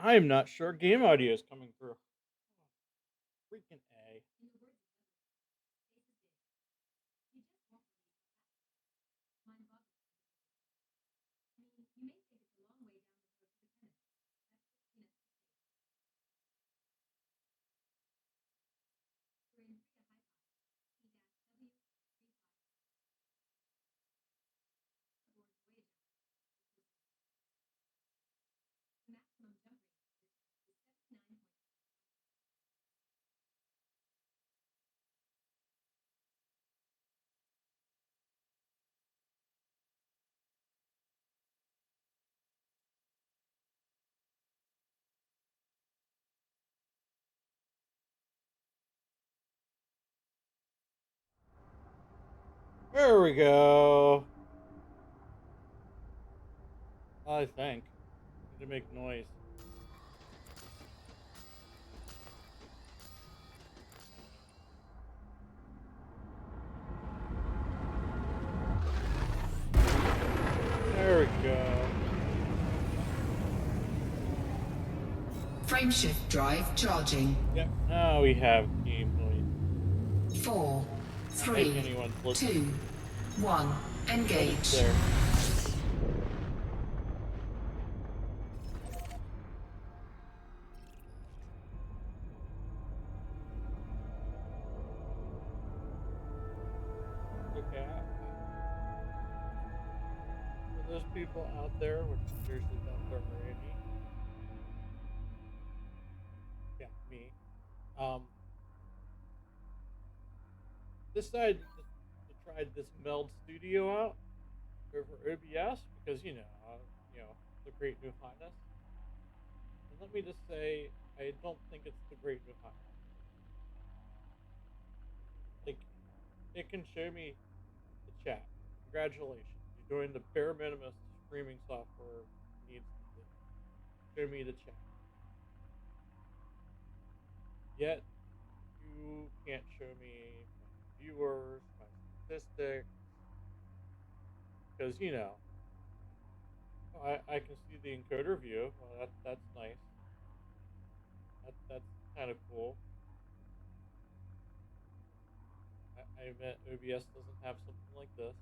I'm not sure game audio is coming through. Freaking A. There we go. I think. Need to make noise. There we go. Frameshift drive charging. Yep, now we have game noise. 4, Not make 3, anyone 2, listen. 1. But it's Engage. there. Okay. For those people out there, which there's out there already. Yeah, me. Um, decided to try this Meld Studio out over OBS because the great new hotness. And let me just say, I don't think it's the great new hotness. Like, it can show me the chat. Congratulations, you joined the bare minimum streaming software needs to do. Show me the chat. Yet you can't show me my viewers, my statistics, because I can see the encoder view. Well, that's nice. That's kind of cool. I admit OBS doesn't have something like this.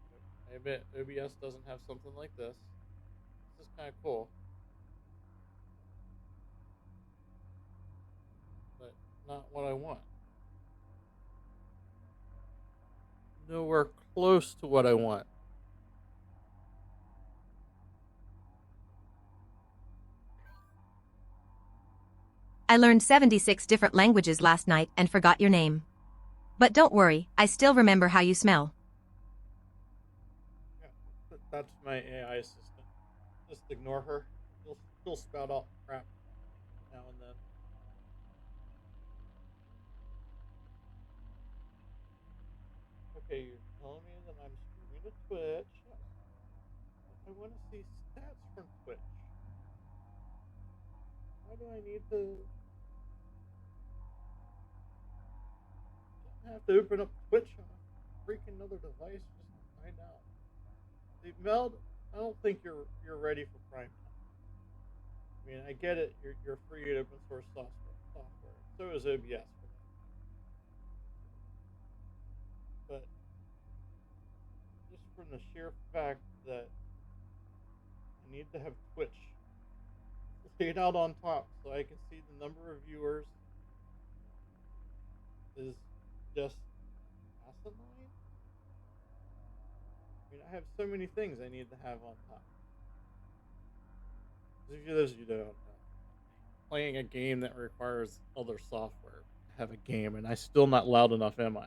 Here. I admit OBS doesn't have something like this. This is kind of cool, but not what I want. Nowhere close to what I want. I learned 76 different languages last night and forgot your name. But don't worry, I still remember how you smell. Yeah, that's my AI assistant. Just ignore her. She'll spout out crap now and then. Okay, you're telling me that I'm streaming to Twitch. I want to see stats from Twitch. Why do I need to have to open up Twitch on a freaking other device just to find out? See, Meld, I don't think you're ready for prime time. I mean, I get it. You're free and open source software. So is OBS for that. But just from the sheer fact that I need to have Twitch laid out on top so I can see the number of viewers is just asinine. I mean, I have so many things I need to have on top. If those of you don't know, playing a game that requires other software to have a game, and I still not loud enough, am I?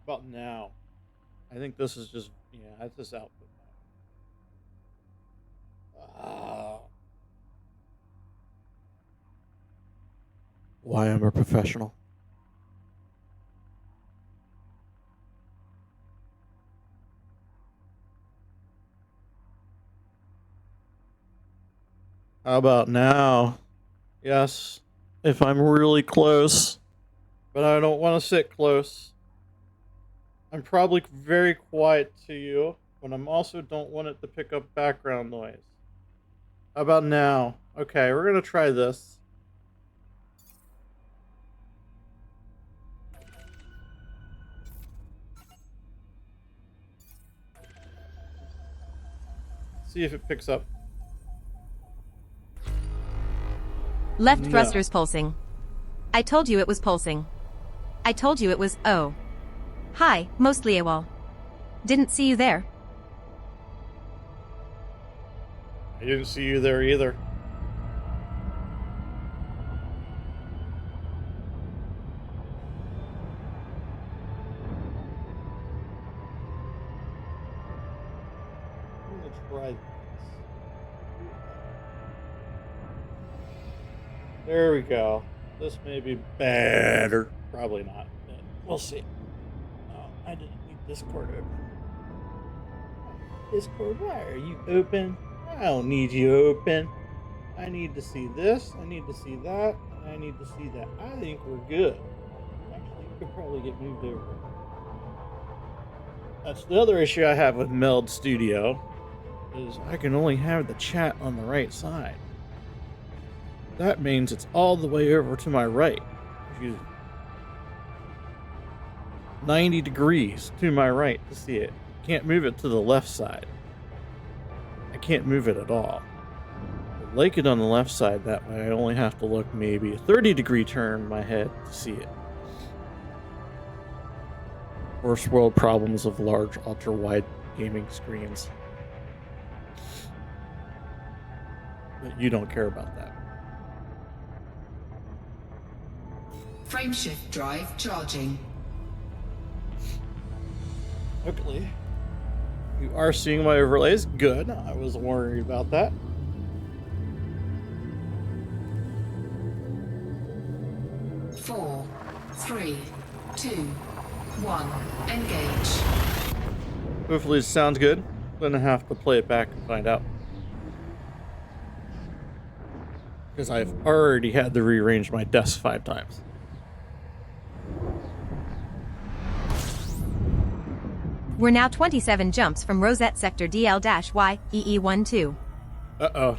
About now, I think this is just that's just output mode. Why I'm a professional. How about now? Yes, if I'm really close. but I don't want to sit close. I'm probably very quiet to you, but I'm also don't want it to pick up background noise. How about now? Okay, we're gonna try this. See if it picks up. Left No. thrusters pulsing. I told you it was pulsing. I told you it was, oh. Hi, mostly AWOL. Didn't see you there. I didn't see you there either. I'm gonna try this. There we go. This may be better. Probably not, but we'll see. Oh, I didn't need Discord open. Discord, why are you open? I don't need you open. I need to see this, I need to see that, and I need to see that. I think we're good. Actually, you could probably get moved over. That's the other issue I have with Meld Studio, is I can only have the chat on the right side. That means it's all the way over to my right. Which is 90 degrees to my right to see it. Can't move it to the left side. I can't move it at all. I like it on the left side, that way I only have to look maybe a 30-degree turn in my head to see it. First world problems of large ultra-wide gaming screens. But you don't care about that. Frameshift drive charging. Luckily, you are seeing my overlays. Good. I was worried about that. Four, three, two, one. Engage. Hopefully it sounds good. Gonna have to play it back and find out. Because I've already had to rearrange my desk 5 times. We're now 27 jumps from Rosette Sector DL-Y, EE12. Uh-oh.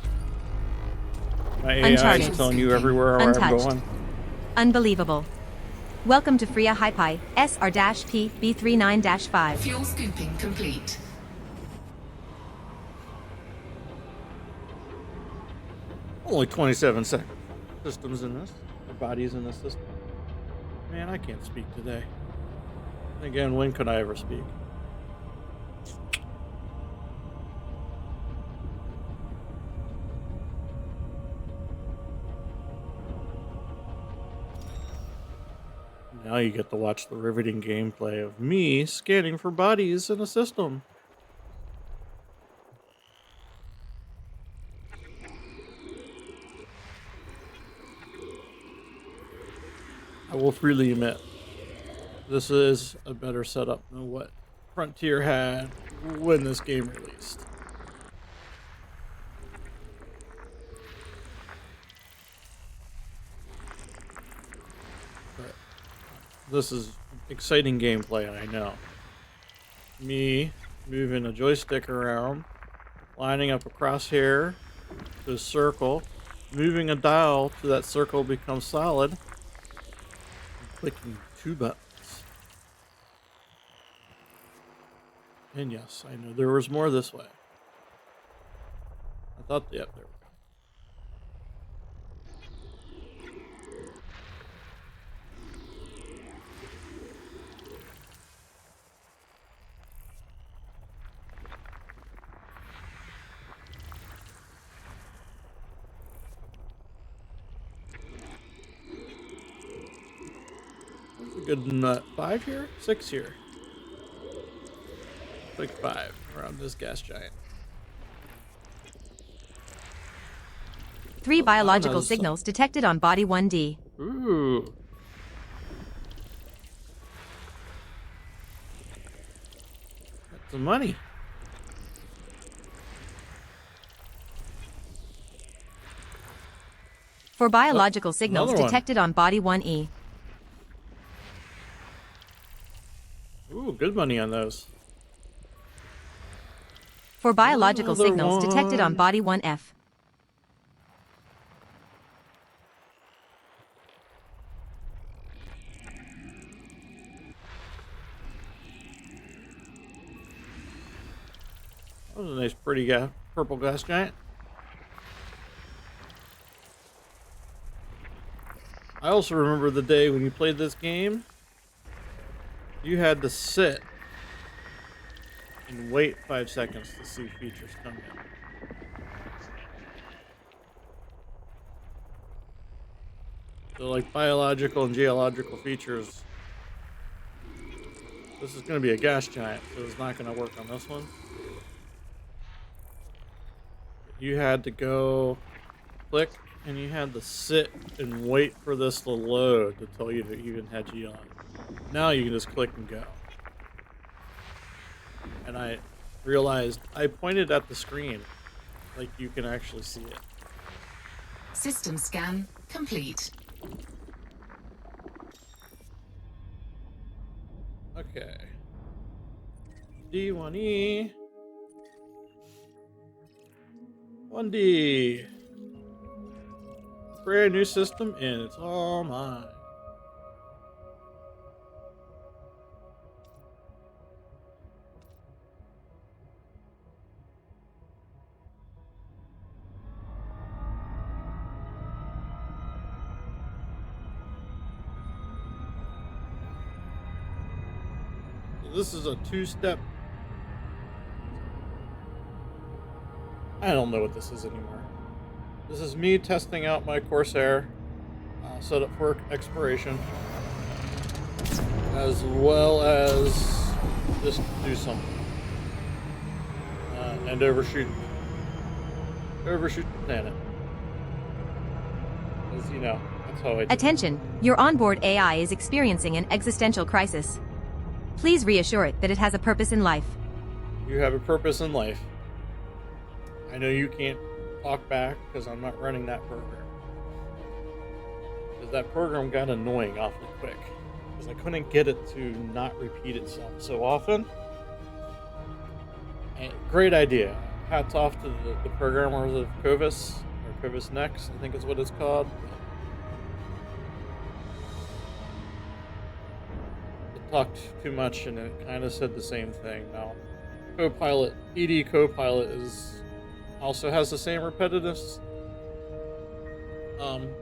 My AI Uncharted. is telling you everywhere where I'm Untouched. going. Unbelievable. Welcome to Freya HiPi, SR-P B39-5. Fuel scooping complete. Only 27 systems in this. Or bodies in this system. Man, I can't speak today. Again, when could I ever speak? Now you get to watch the riveting gameplay of me scanning for bodies in a system. I will freely admit, this is a better setup than what Frontier had when this game released. But this is exciting gameplay, I know. Me moving a joystick around, lining up a crosshair to a circle, moving a dial to that circle becomes solid, and clicking 2 buttons. And yes, I know there was more this way. I thought, yep, there we go. That's a good nut. 5 here? 6 here. Like 5 around this gas giant. 3 biological Bananas. signals detected on Body 1D. Ooh. Got some money. For biological signals another one. detected on Body 1E. Ooh, good money on those. For biological Another signals detected on one. Body 1F. That was a nice, pretty purple gas giant. I also remember the day when you played this game. You had to sit and wait 5 seconds to see features come in. So, like biological and geological features. This is going to be a gas giant, so it's not going to work on this one. You had to go click, and you had to sit and wait for this to load to tell you that you even had G on. Now you can just click and go. And I realized I pointed at the screen, like you can actually see it. System scan complete. Okay. D1E. 1D. Brand new system, and it's all mine. So this is a two-step. I don't know what this is anymore. This is me testing out my Corsair set up for exploration, as well as just do something and overshoot the planet. As you know, that's how I do. Attention, your onboard AI is experiencing an existential crisis. Please reassure it that it has a purpose in life. You have a purpose in life. I know you can't talk back because I'm not running that program. Because that program got annoying awfully quick. Because I couldn't get it to not repeat itself so often. And great idea. Hats off to the programmers of Covis, or Covis Next, I think is what it's called. It talked too much and it kind of said the same thing. Now, Copilot, ED Copilot also has the same repetitiveness,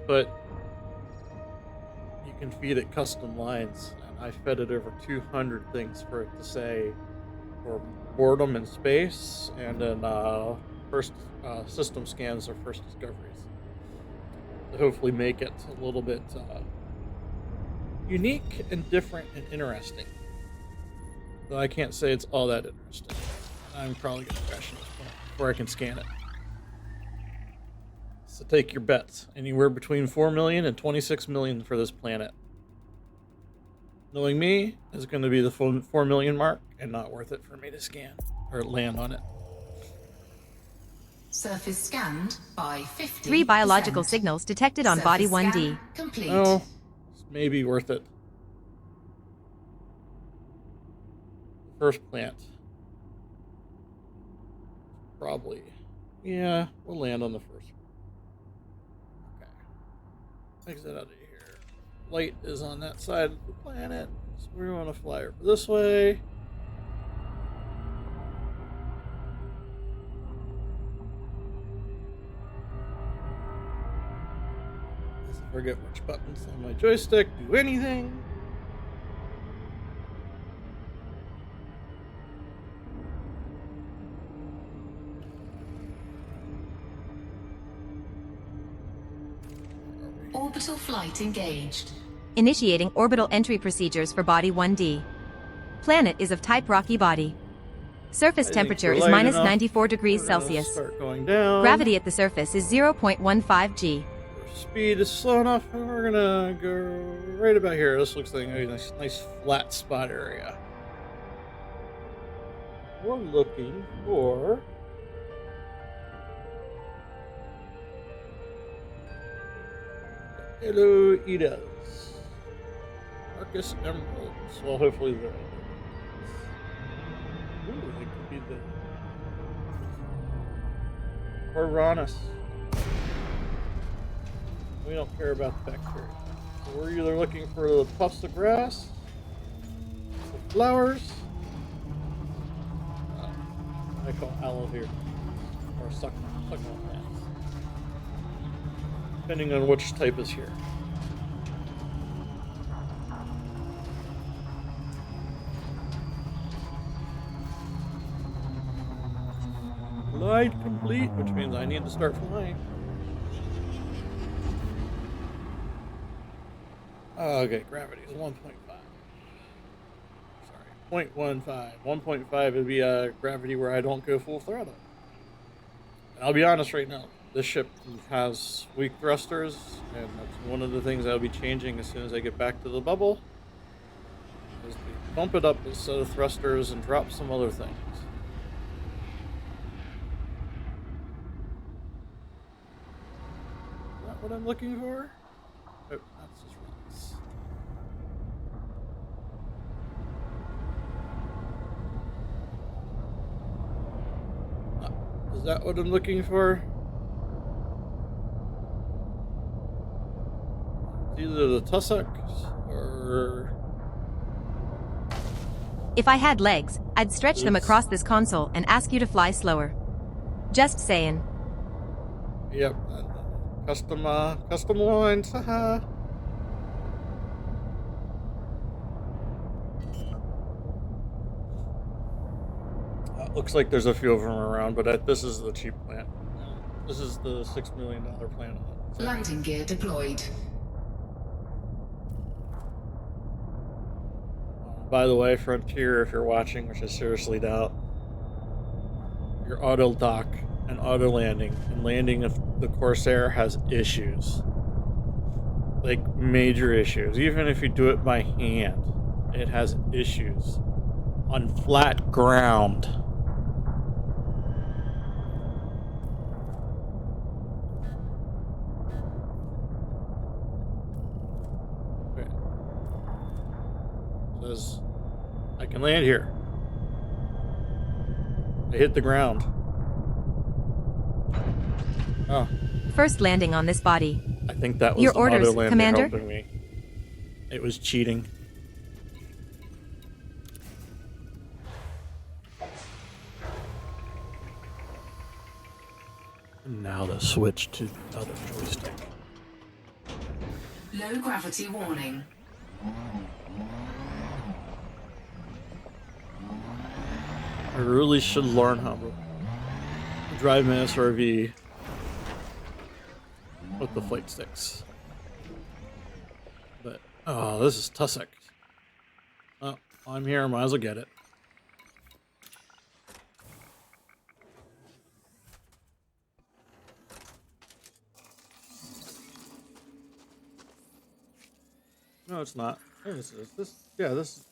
but you can feed it custom lines, and I fed it over 200 things for it to say for boredom in space, and then first system scans or first discoveries to hopefully make it a little bit unique and different and interesting. Though I can't say it's all that interesting. I'm probably going to crash this point before I can scan it. So take your bets. Anywhere between 4 million and 26 million for this planet. Knowing me, is going to be the 4 million mark and not worth it for me to scan or land on it. Surface scanned by 50%. 3 biological signals detected on Body Surface 1D. scan complete. Oh, it's maybe worth it. First plant. Probably. Yeah, we'll land on the first one. Okay. Exit out of here. Light is on that side of the planet, so we want to fly over this way. I forget which buttons on my joystick do anything. Orbital flight engaged. Initiating orbital entry procedures for Body 1D. Planet is of type rocky body. Surface I think temperature we're is light minus enough. 94 degrees We're gonna Celsius. Start going down. Gravity at the surface is 0.15 G. Speed is slow enough, and we're gonna go right about here. This looks like a nice flat spot area. We're looking for hello, Ediths. Marcus Emeralds. Well, hopefully they're Ooh, it could be the Corvinus. We don't care about the bacteria. So we're either looking for the puffs of grass, the flowers, I call aloe here, or succulent plants, depending on which type is here. Glide complete, which means I need to start flying. Okay, gravity is 1.5. Sorry, 0.15. 1.5 would be a gravity where I don't go full throttle. And I'll be honest right now, this ship has weak thrusters, and that's one of the things I'll be changing as soon as I get back to the bubble. Is to bump it up a set of thrusters and drop some other things. Is that what I'm looking for? Oh, that's just rocks. Is that what I'm looking for? It's either the tussocks or... If I had legs, I'd stretch them across this console and ask you to fly slower. Just saying. Yep. Custom lines. Haha. Looks like there's a few of them around, but this is the cheap plant. This is the $6 million plant. Landing gear deployed. By the way, Frontier, if you're watching, which I seriously doubt, your auto dock and auto landing and landing of the Corsair has issues. Like major issues. Even if you do it by hand, it has issues. On flat ground. Says I can land here. I hit the ground. Oh. First landing on this body. I think that was Your the orders, auto-lander Commander? helping me. It was cheating. And now the switch to the other joystick. Low gravity warning. I really should learn how to drive an SRV with the flight sticks. But, oh, this is tussock. Oh, I'm here, might as well get it. No, it's not. This is this. Yeah, this.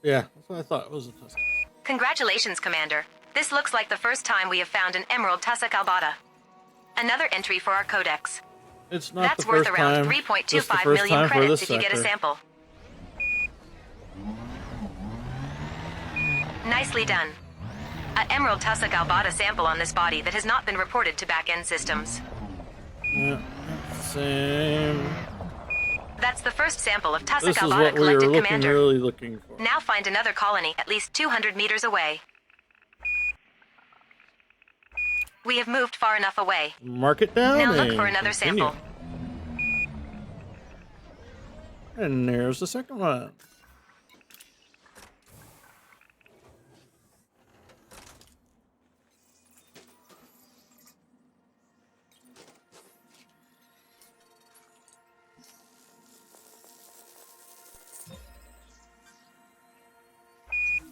Yeah, that's what I thought. It was a tussock. Congratulations, Commander. This looks like the first time we have found an emerald tussock albata. Another entry for our codex. It's not That's the worth first around time. 3.25 million credits if you get a sample. Nicely done. An emerald tussock albata sample on this body that has not been reported to back-end systems. Yeah, same. That's the first sample of tussock This is albata what we were collected, Commander. really looking for. Now find another colony at least 200 meters away. We have moved far enough away. Mark it down. Now look and for another continue. sample. And there's the second one.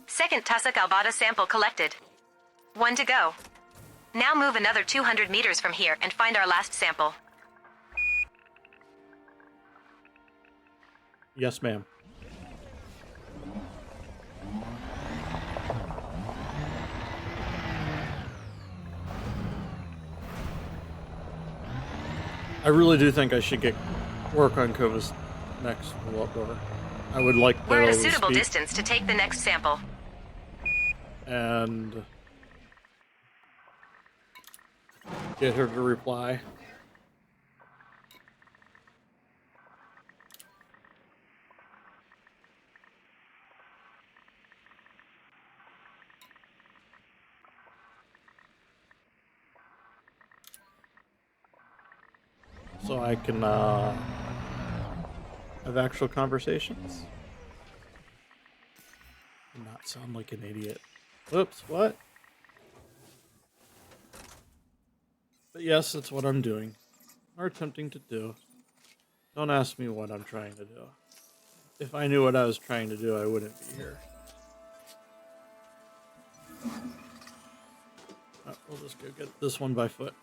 Second tussock albata sample collected. 1 to go. Now move another 200 meters from here and find our last sample. Yes, ma'am. I really do think I should get work on Kova's next a lot more. I would like We're at a Beryl to suitable speak distance to take the next sample. and get her to reply. So I can have actual conversations and not sound like an idiot. Whoops, what? But yes, that's what I'm doing, or attempting to do. Don't ask me what I'm trying to do. If I knew what I was trying to do, I wouldn't be here. We'll just go get this one by foot.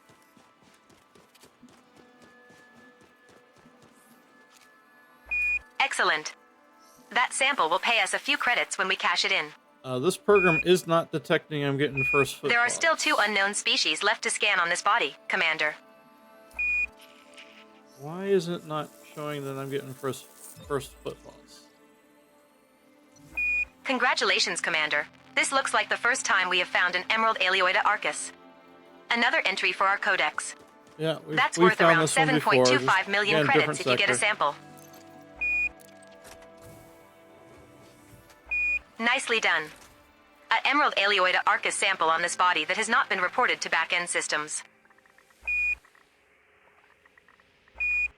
Excellent. That sample will pay us a few credits when we cash it in. This program is not detecting I'm getting first footfall. There are still 2 unknown species left to scan on this body, Commander. Why is it not showing that I'm getting first footfalls? Congratulations, Commander. This looks like the first time we have found an Emerald Aeolioida Arcus. Another entry for our codex. Yeah, That's we worth found around this one before, 7.25 just, million again, credits if you different get a sector. sample. Nicely done. An Emerald Aeolioida Arcus sample on this body that has not been reported to back-end systems.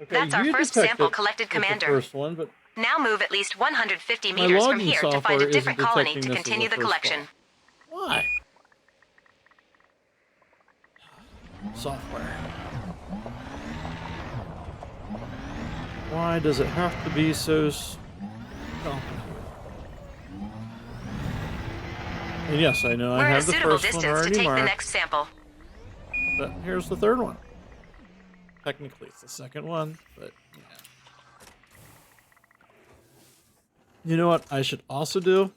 Okay, That's our you first detected sample collected, with the Commander. first one, but Now move at least 150 My meters from logging here to find software a different isn't colony detecting to this as continue a the first collection. fall. Why? Software. Why does it have to be so complicated? And yes, I know I We're at a have the suitable first one distance to already take the marked, next sample. but here's the third one. Technically, it's the second one, but yeah. You know what I should also do?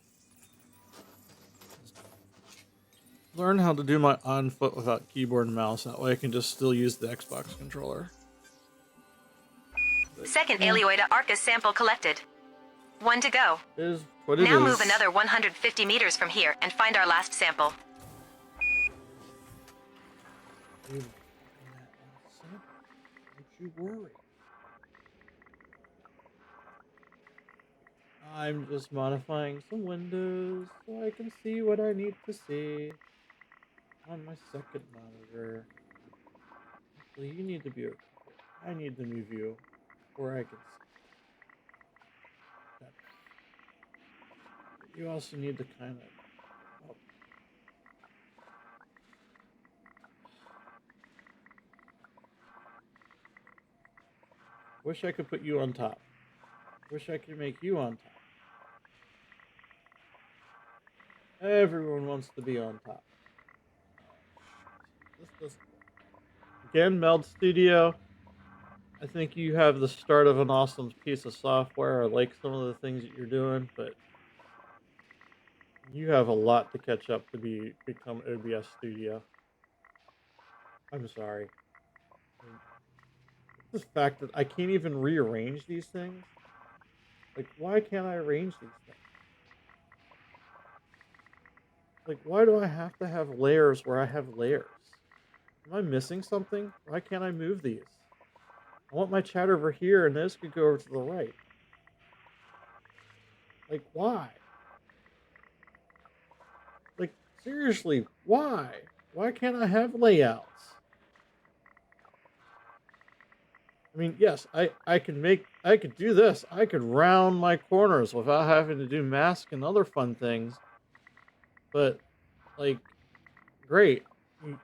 Learn how to do my on foot without keyboard and mouse. That way I can just still use the Xbox controller. But, Second yeah, Aeolioida Arcus sample collected. 1 to go. it is what it Now is. move another 150 meters from here and find our last sample. Don't you worry. I'm just modifying some windows so I can see what I need to see on my second monitor. Actually, you need to be okay. I need to move you where I can see. Better. But you also need to kind of... Oh. Wish I could put you on top. Wish I could make you on top. Everyone wants to be on top. This doesn't work. Again, Meld Studio. I think you have the start of an awesome piece of software. I like some of the things that you're doing, but you have a lot to catch up to become OBS Studio. I'm sorry. The fact that I can't even rearrange these things. Like, why can't I arrange these things? Like, why do I have to have layers where I have layers? Am I missing something? Why can't I move these? I want my chat over here, and this could go over to the right. Like, why? Like, seriously, why? Why can't I have layouts? I mean, yes, I could do this. I could round my corners without having to do mask and other fun things. But, like, great.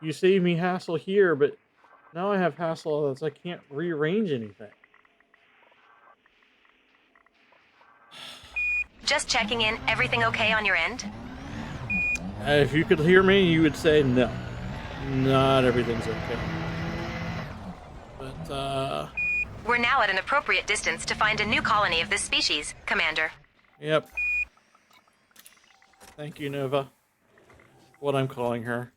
You save me hassle here, but now I have hassle that I can't rearrange anything. Just checking in. Everything okay on your end? If you could hear me, you would say no. Not everything's okay. But, We're now at an appropriate distance to find a new colony of this species, Commander. yep. Thank you, Nova. What I'm calling her.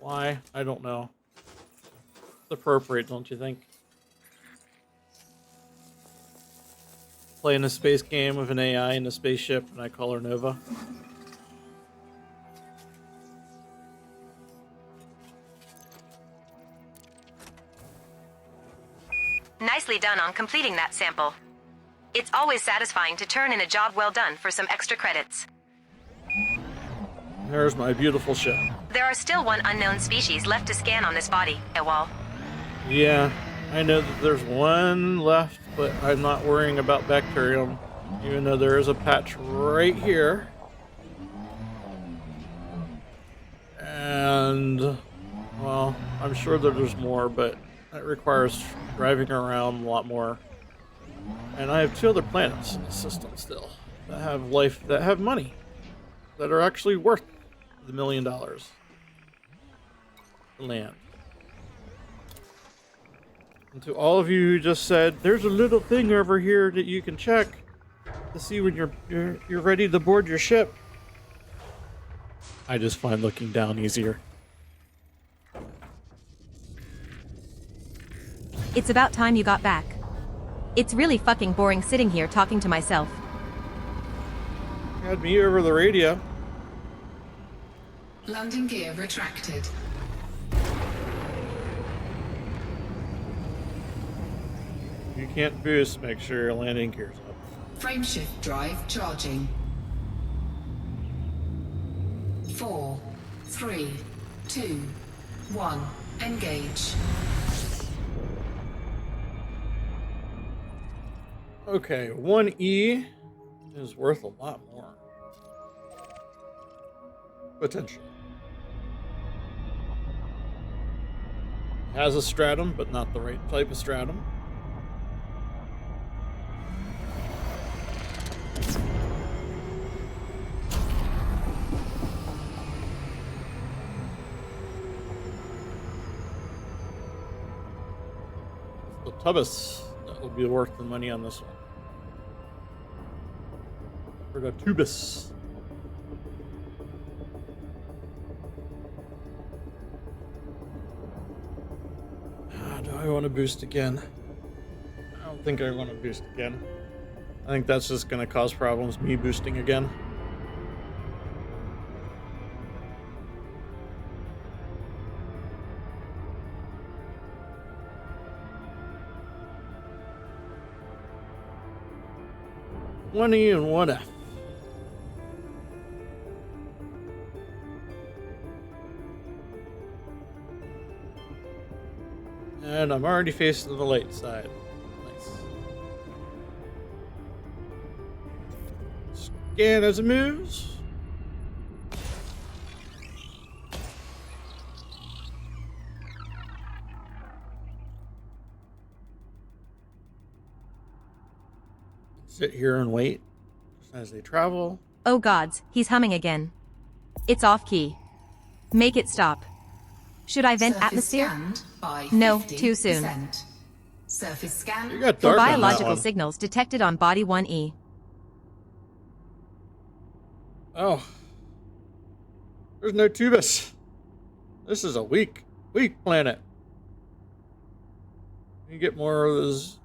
Why? I don't know. It's appropriate, don't you think? playing a space game with an AI in a spaceship, and I call her Nova. Nicely done on completing that sample. It's always satisfying to turn in a job well done for some extra credits. There's my beautiful ship. There are still one unknown species left to scan on this body, Ewald. Yeah, I know that there's one left, but I'm not worrying about bacterium, even though there is a patch right here. And, well, I'm sure that there's more, but it requires driving around a lot more. And I have 2 other planets in the system still that have life, that have money, that are actually worth the $1 million. The land. And to all of you who just said, there's a little thing over here that you can check to see when you're ready to board your ship. I just find looking down easier. It's about time you got back. It's really fucking boring sitting here talking to myself. Had me over the radio. Landing gear retracted. You can't boost, make sure your landing gear's up. Frameshift drive charging. 4, 3, 2, 1. Engage. Okay, 1E is worth a lot more. Potentially. Has a stratum, but not the right type of stratum. The Tubus, that will be worth the money on this one. For the Tubus. Do I want to boost again? I don't think I want to boost again. I think that's just going to cause problems, me boosting again. One E and one F. And I'm already facing the light side. Nice. Scan as it moves. Sit here and wait as they travel. Oh gods, he's humming again. It's off key. Make it stop. Should I vent Surface atmosphere? scanned by No, 50%. too soon. Surface scan. You got For dark on that biological one. signals detected on body 1E. Oh. There's no Tubus. This is a weak planet. You get more of those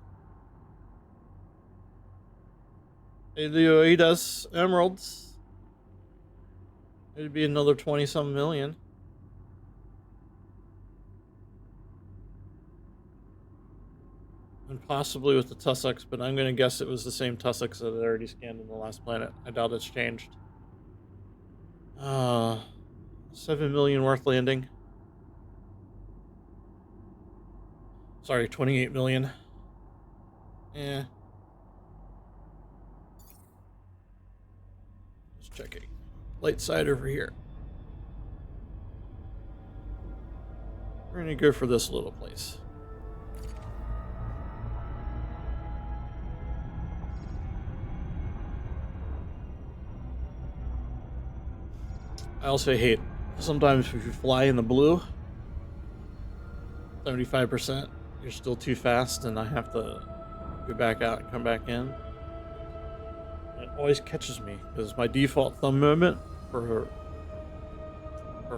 Elioidas emeralds. It'd be another 20-some million. And possibly with the Tussox, but I'm going to guess it was the same Tussox that I already scanned in the last planet. I doubt it's changed. 7 million worth landing. Sorry, 28 million. Yeah. Just checking. Light side over here. We're going to go for this little place. I also hate sometimes if you fly in the blue, 75%, you're still too fast and I have to go back out and come back in. It always catches me because my default thumb movement for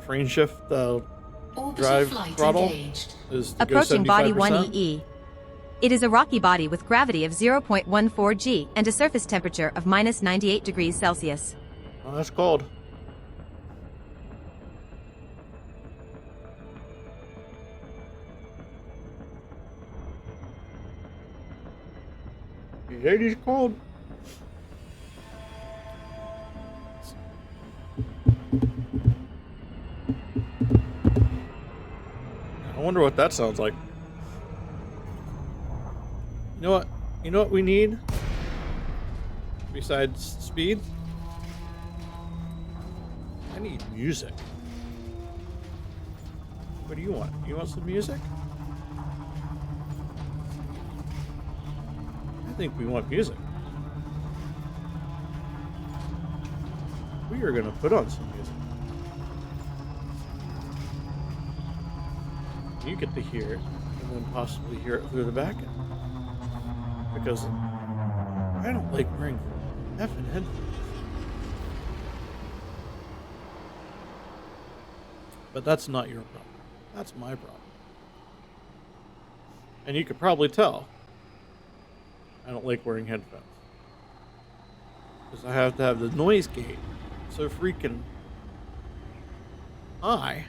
frame shift Orbital drive flight throttle engaged. is to Approaching go body 75%. 1EE. It is a rocky body with gravity of 0.14 g and a surface temperature of minus 98 degrees Celsius. Oh, that's cold. The 80's cold. I wonder what that sounds like. You know what? You know what we need? Besides speed? I need music. What do you want? You want some music? I think we want music. We are going to put on some music. You get to hear it, and then possibly hear it through the back end. Because I don't like wearing effing headphones. But that's not your problem. That's my problem. And you could probably tell I don't like wearing headphones. Because I have to have the noise gate so freaking high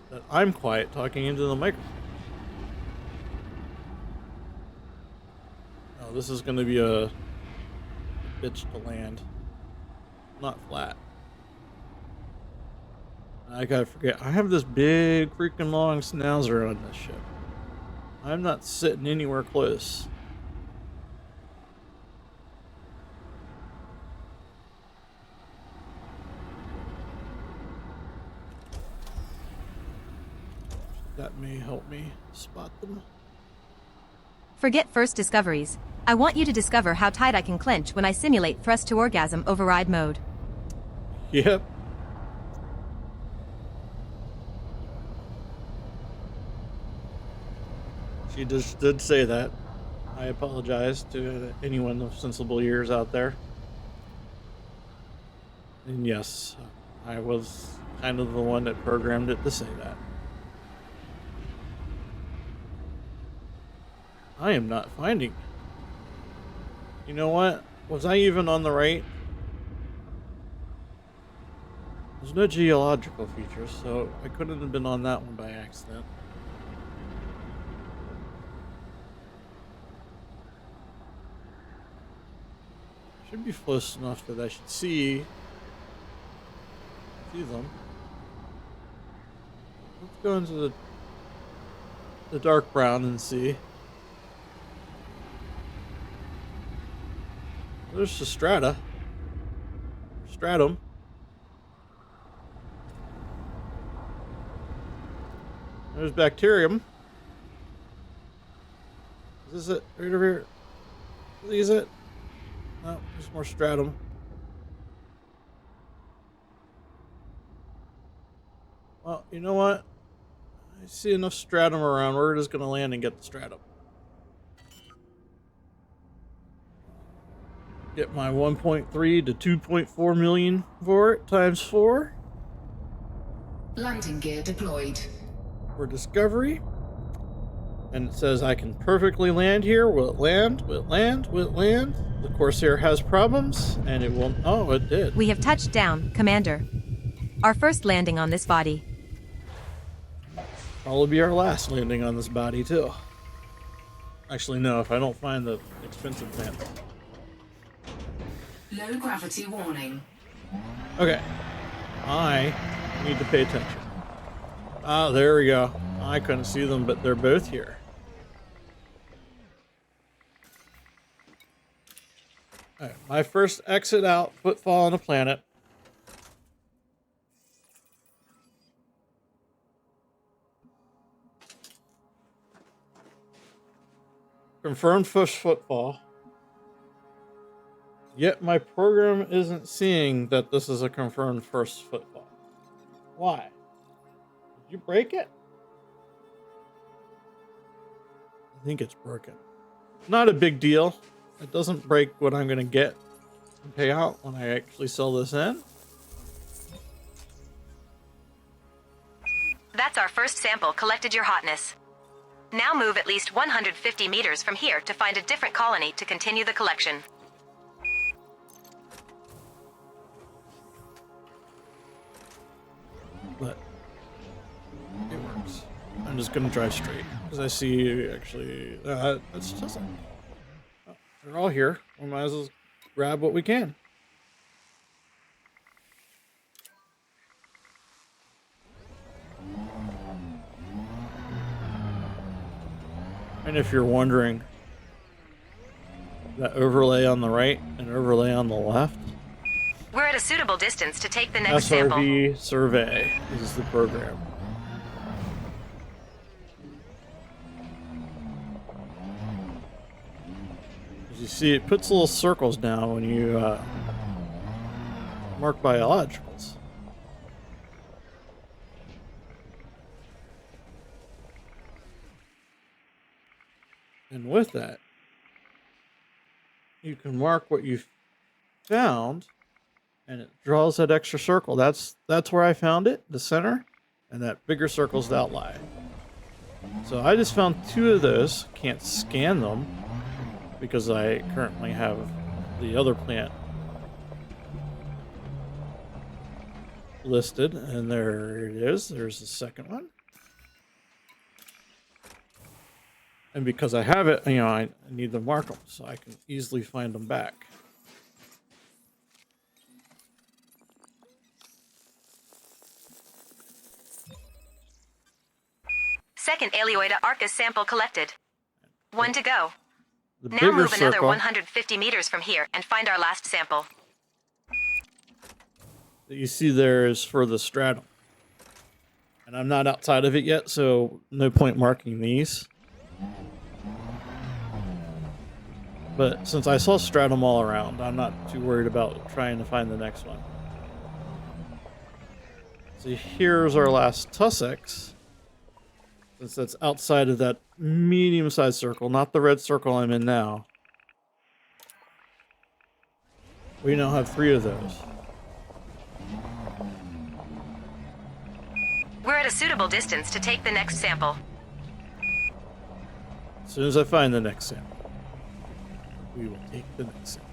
that I'm quiet talking into the microphone. Oh, this is going to be a bitch to land. Not flat. I gotta forget, I have this big freaking long schnauzer on this ship. I'm not sitting anywhere close. That may help me spot them. Forget first discoveries. I want you to discover how tight I can clench when I simulate thrust to orgasm override mode. Yep. She just did say that. I apologize to anyone of sensible ears out there. And yes, I was kind of the one that programmed it to say that. I am not finding. You know what? Was I even on the right? There's no geological features, so I couldn't have been on that one by accident. Should be close enough that I should see them. Let's go into the dark brown and see. There's the strata. Stratum. There's bacterium. Is this it? Right over here. Is it? No, there's more stratum. Well, you know what? I see enough stratum around. We're just going to land and get the stratum. Get my 1.3 to 2.4 million for it, times 4. Landing gear deployed. For discovery. And it says I can perfectly land here. Will it land? Will it land? Will it land? The Corsair has problems, and it will... Oh, it did. We have touched down, Commander. Our first landing on this body. Probably be our last landing on this body, too. Actually, no, if I don't find the expensive plant. Low gravity warning. Okay. I need to pay attention. Ah, there we go. I couldn't see them, but they're both here. Alright, my first exit out, footfall on a planet. Confirmed first footfall. Yet my program isn't seeing that this is a confirmed first footfall. Why? Did you break it? I think it's broken. Not a big deal. It doesn't break what I'm going to get and pay out when I actually sell this in. That's our first sample collected your hotness. Now move at least 150 meters from here to find a different colony to continue the collection. But it works. I'm just gonna drive straight because I see actually that's just they're all here. We might as well grab what we can. And if you're wondering, that overlay on the right and overlay on the left, We're at a suitable distance to take the next sample. SRV Survey is the program. As you see, it puts little circles down when you mark biologicals. And with that, you can mark what you found, and it draws that extra circle. That's where I found it, the center, and that bigger circle's the outline. So I just found 2 of those. Can't scan them because I currently have the other plant listed, and there it is. There's the second one. And because I have it, I need to mark them so I can easily find them back. Second Aleoida Arcus sample collected. 1 to go. The Now bigger move another circle 150 meters from here and find our last sample. that you see there is for the stratum. And I'm not outside of it yet, so no point marking these. But since I saw stratum all around, I'm not too worried about trying to find the next one. So here's our last tussock. Since that's outside of that medium-sized circle, not the red circle I'm in now. We now have 3 of those. We're at a suitable distance to take the next sample. As soon as I find the next sample, we will take the next sample.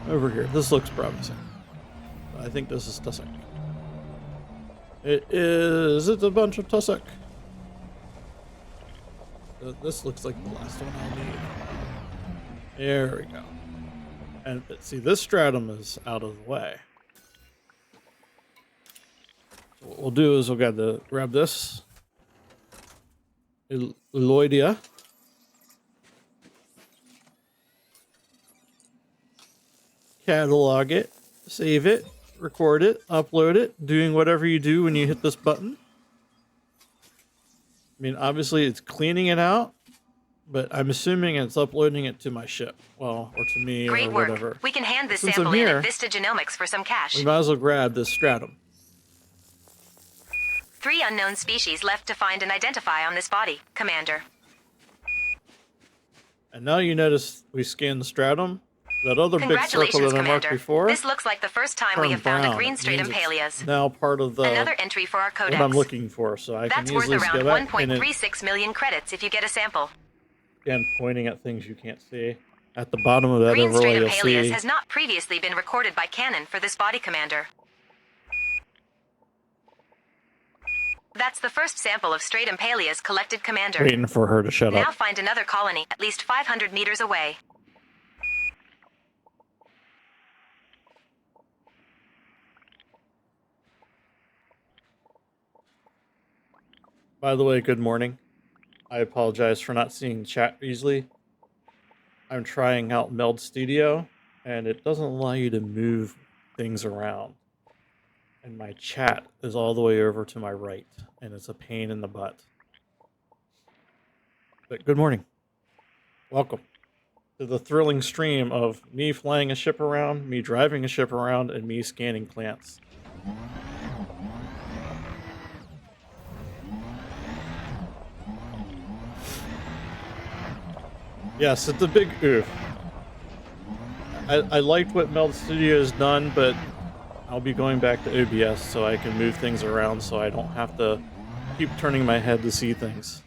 Over here, this looks promising. I think this is tussock. It's a bunch of tussock. This looks like the last one I'll need. There we go. And see, this stratum is out of the way. So what we'll do is we'll grab this Aleoida. Catalog it, save it, record it, upload it, doing whatever you do when you hit this button. I mean, obviously it's cleaning it out, but I'm assuming it's uploading it to my ship. Well, or to me, Great or work. whatever. We can hand this Since sample I'm in here, at Vista Genomics for some cash. we might as well grab this stratum. 3 unknown species left to find and identify on this body, Commander. And now you notice we scanned the stratum. That other big circle Congratulations, that I marked Commander. before This looks like the first time we turned have found a brown. green It stratum means it's paleus. now part of the Another entry for our codex. what I'm looking for, so I That's can worth easily around scale back. And 1.36 million credits if you get a sample. again, pointing at things you can't see. At the bottom of that Green overlay, stratum you'll paleus see has not previously been recorded by Canon for this body, Commander. That's the first sample of stratum paleus collected, Commander. waiting for her to shut Now up. find another colony at least 500 meters away. By the way, good morning. I apologize for not seeing chat easily. I'm trying out Meld Studio, and it doesn't allow you to move things around. And my chat is all the way over to my right, and it's a pain in the butt. But good morning. Welcome to the thrilling stream of me flying a ship around, me driving a ship around, and me scanning plants. Yes, it's a big oof. I liked what Meld Studios done, but I'll be going back to OBS so I can move things around so I don't have to keep turning my head to see things.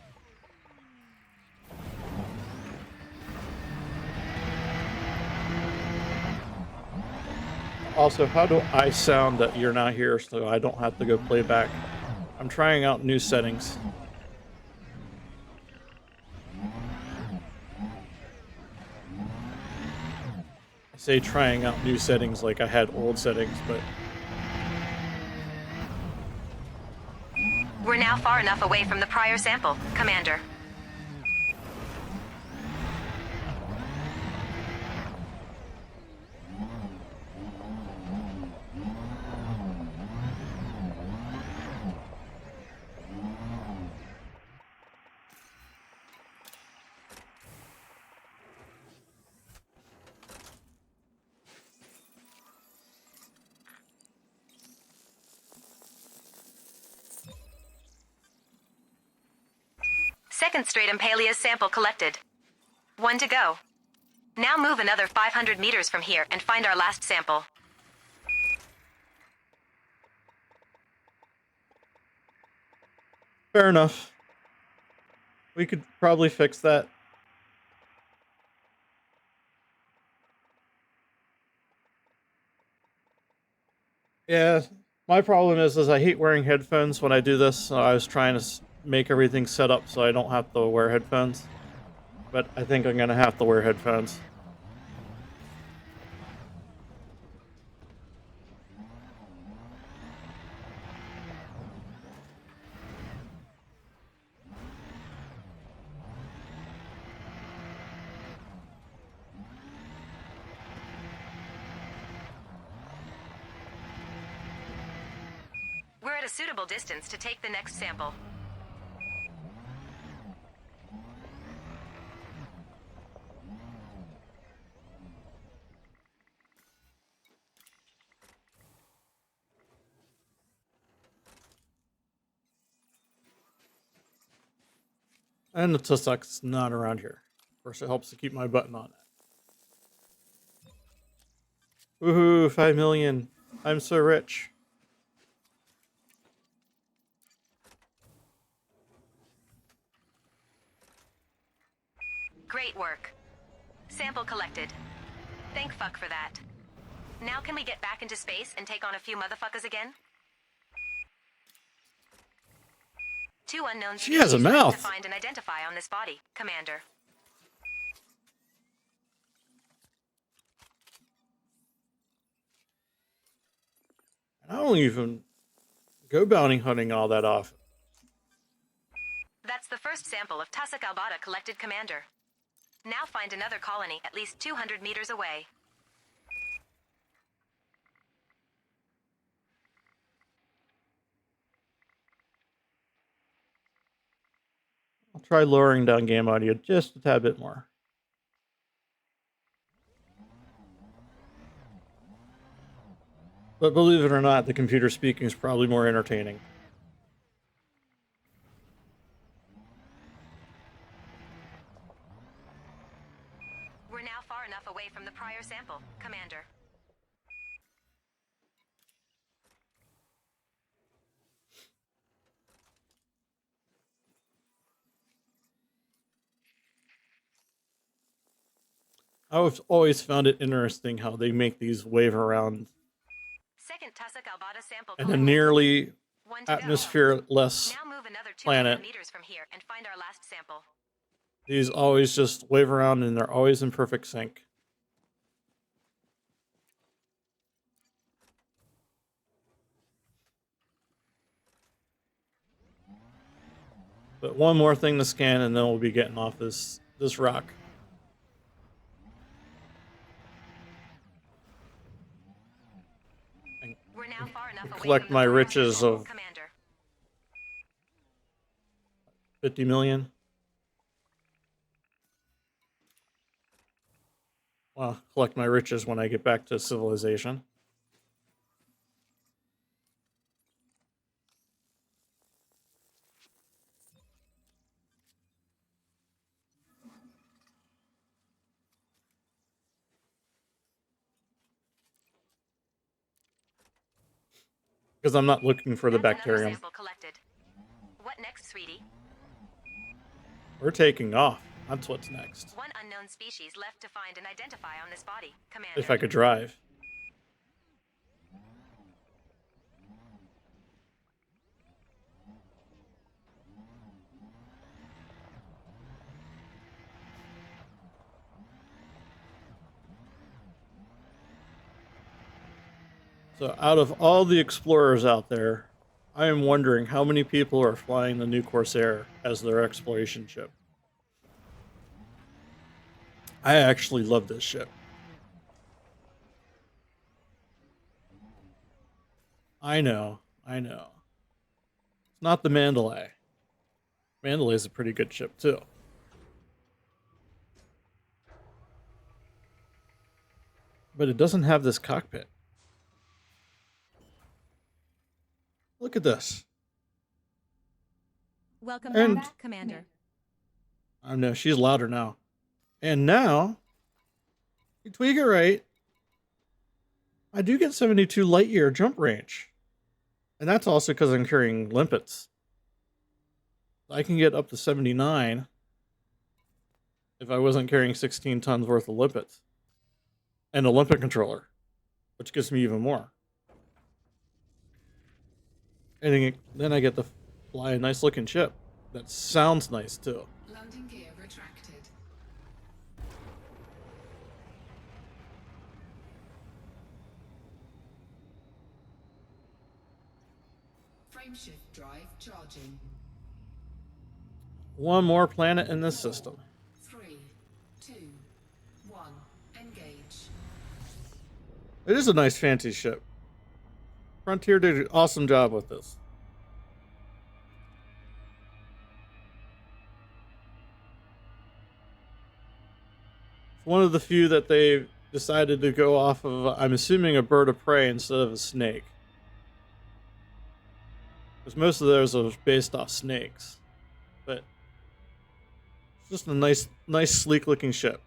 Also, how do I sound that you're not here so I don't have to go play back? I'm trying out new settings. I say trying out new settings like I had old settings, but... We're now far enough away from the prior sample, Commander. Second stratum Paleus sample collected. 1 to go. Now move another 500 meters from here and find our last sample. Fair enough. We could probably fix that. Yeah, my problem is I hate wearing headphones when I do this, so I was trying to make everything set up so I don't have to wear headphones. But I think I'm gonna have to wear headphones. We're at a suitable distance to take the next sample. And the Tussock's not around here. Of course, it helps to keep my button on it. Woohoo, 5 million. I'm so rich. Great work. Sample collected. Thank fuck for that. Now can we get back into space and take on a few motherfuckers again? 2 unknown She has a species mouth. to find and identify on this body, Commander. I don't even go bounty hunting all that often. That's the first sample of Tussock albata collected, Commander. Now find another colony at least 200 meters away. I'll try lowering down game audio just a tad bit more. But believe it or not, the computer speaking is probably more entertaining. We're now far enough away from the prior sample, Commander. I've always found it interesting how they make these wave around Second Tussock albata sample in a collected. nearly 1 to go. atmosphere-less Now move another 200 planet. meters from here and find our last sample. These always just wave around and they're always in perfect sync. But one more thing to scan and then we'll be getting off this rock. We're now far enough away Collect from the my prior riches sample, of Commander. 50 million. Well, collect my riches when I get back to civilization. because I'm not looking for the That's another bacterium. sample collected. What next, sweetie? We're taking off. That's what's next. One unknown species left to find and identify on this body, Commander. If I could drive. So out of all the explorers out there, I am wondering how many people are flying the new Corsair as their exploration ship. I actually love this ship. I know. It's not the Mandalay. Mandalay is a pretty good ship too. But it doesn't have this cockpit. Look at this. Welcome And- back, Commander. I know, she's louder now. And now, you tweak it right, I do get 72 light year jump range. And that's also because I'm carrying limpets. I can get up to 79 if I wasn't carrying 16 tons worth of limpets. And a limpet controller, which gives me even more. And then I get to fly a nice looking ship that sounds nice too. Landing gear retracted. Frameshift drive charging. One more planet in this system. 3, 2, 1. Engage. It is a nice fancy ship. Frontier did an awesome job with this. It's one of the few that they decided to go off of, I'm assuming, a bird of prey instead of a snake. Because most of those are based off snakes. But it's just a nice, sleek looking ship.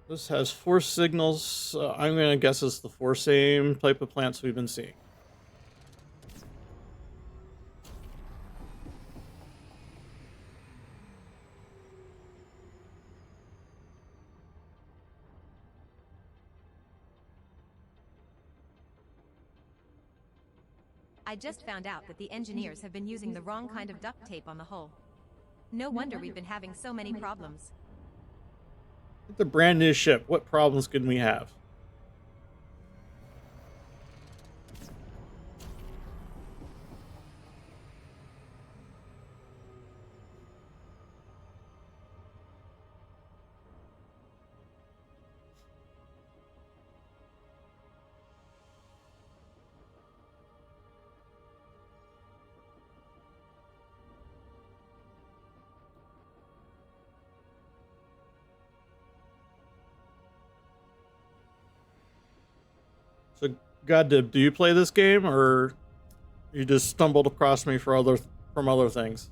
This has 4 signals. I'm going to guess it's the 4 same type of plants we've been seeing. I just found out that the engineers have been using the wrong kind of duct tape on the hull. No wonder we've been having so many problems. It's a brand new ship. What problems can we have? So, Goddib, do you play this game, or you just stumbled across me from other things?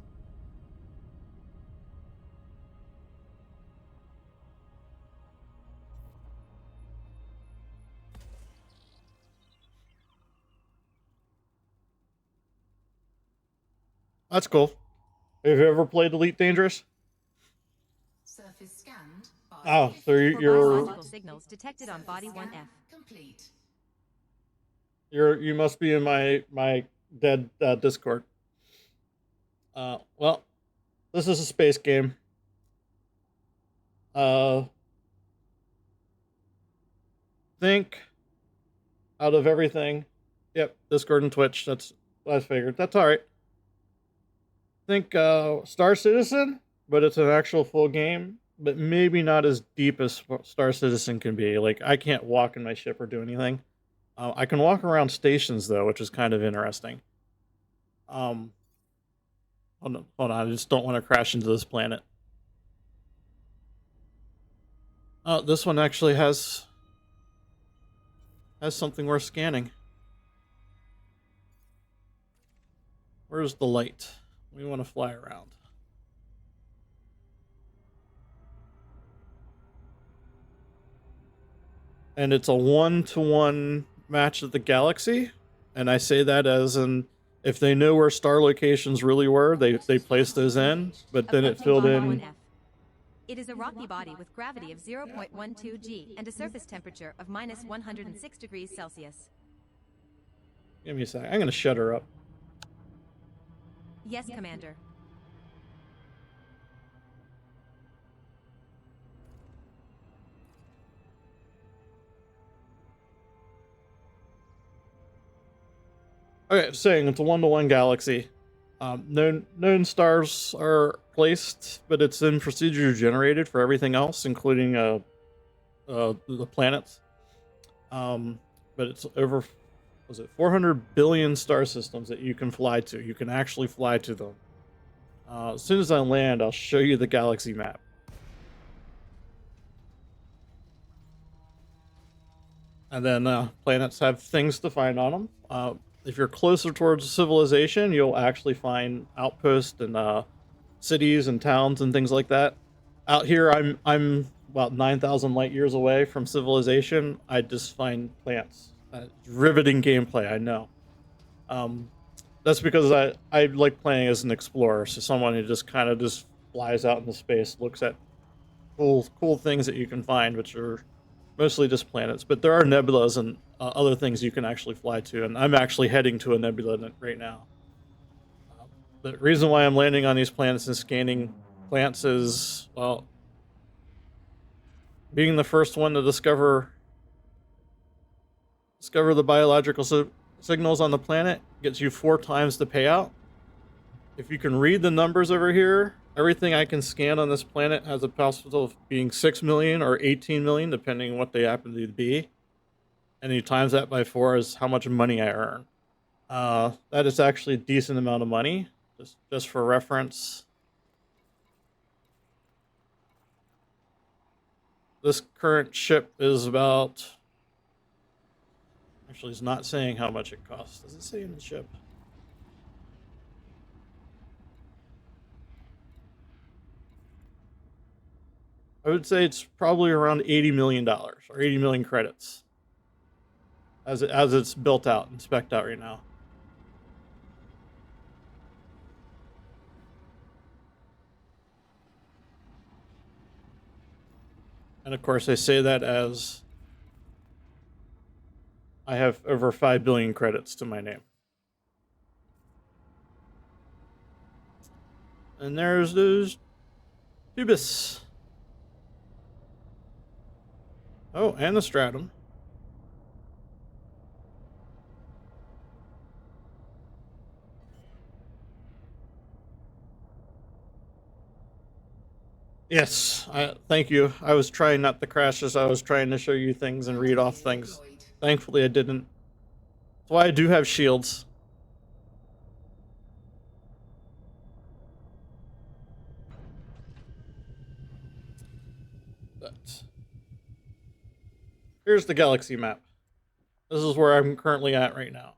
That's cool. Have you ever played Elite Dangerous? Surface scanned. Oh, so you're Biological signals detected on body 1F. Complete. you must be in my dead Discord. Well, this is a space game. Think out of everything. Yep, Discord and Twitch. That's what I figured. That's all right. Think Star Citizen, but it's an actual full game, but maybe not as deep as Star Citizen can be. Like, I can't walk in my ship or do anything. I can walk around stations though, which is kind of interesting. Hold on, I just don't want to crash into this planet. Oh, this one actually has has something worth scanning. Where's the light? We want to fly around. And it's a 1-to-1 match of the galaxy. And I say that as in, if they know where star locations really were, they placed those in, but then it filled in. It is a rocky body with gravity of 0.12 g and a surface temperature of minus 106 degrees Celsius. Give me a sec. I'm going to shut her up. Yes, Commander. Okay, saying it's a 1-to-1 galaxy. Known stars are placed, but it's in procedure generated for everything else, including the planets. But it's over, was it 400 billion star systems that you can fly to. You can actually fly to them. As soon as I land, I'll show you the galaxy map. And then planets have things to find on them. If you're closer towards civilization, you'll actually find outposts and cities and towns and things like that. Out here, I'm about 9,000 light years away from civilization. I just find plants. Riveting gameplay, I know. That's because I like playing as an explorer, so someone who just kind of just flies out into space, looks at cool things that you can find, which are mostly just planets, but there are nebulas and other things you can actually fly to, and I'm actually heading to a nebula right now. The reason why I'm landing on these planets and scanning plants is, well, being the first one to discover the biological signals on the planet gets you 4 times the payout. If you can read the numbers over here, everything I can scan on this planet has a possibility of being 6 million or 18 million, depending on what they happen to be. And you times that by 4 is how much money I earn. That is actually a decent amount of money, just for reference. This current ship is about... Actually, it's not saying how much it costs. Does it say in the ship? I would say it's probably around $80 million or 80 million credits as it's built out and spec'd out right now. And of course, I say that as I have over 5 billion credits to my name. And there's those Phoebus. Oh, and the stratum. Yes, thank you. I was trying not to crash as I was trying to show you things and read off things. Thankfully, I didn't. That's why I do have shields. But here's the galaxy map. This is where I'm currently at right now.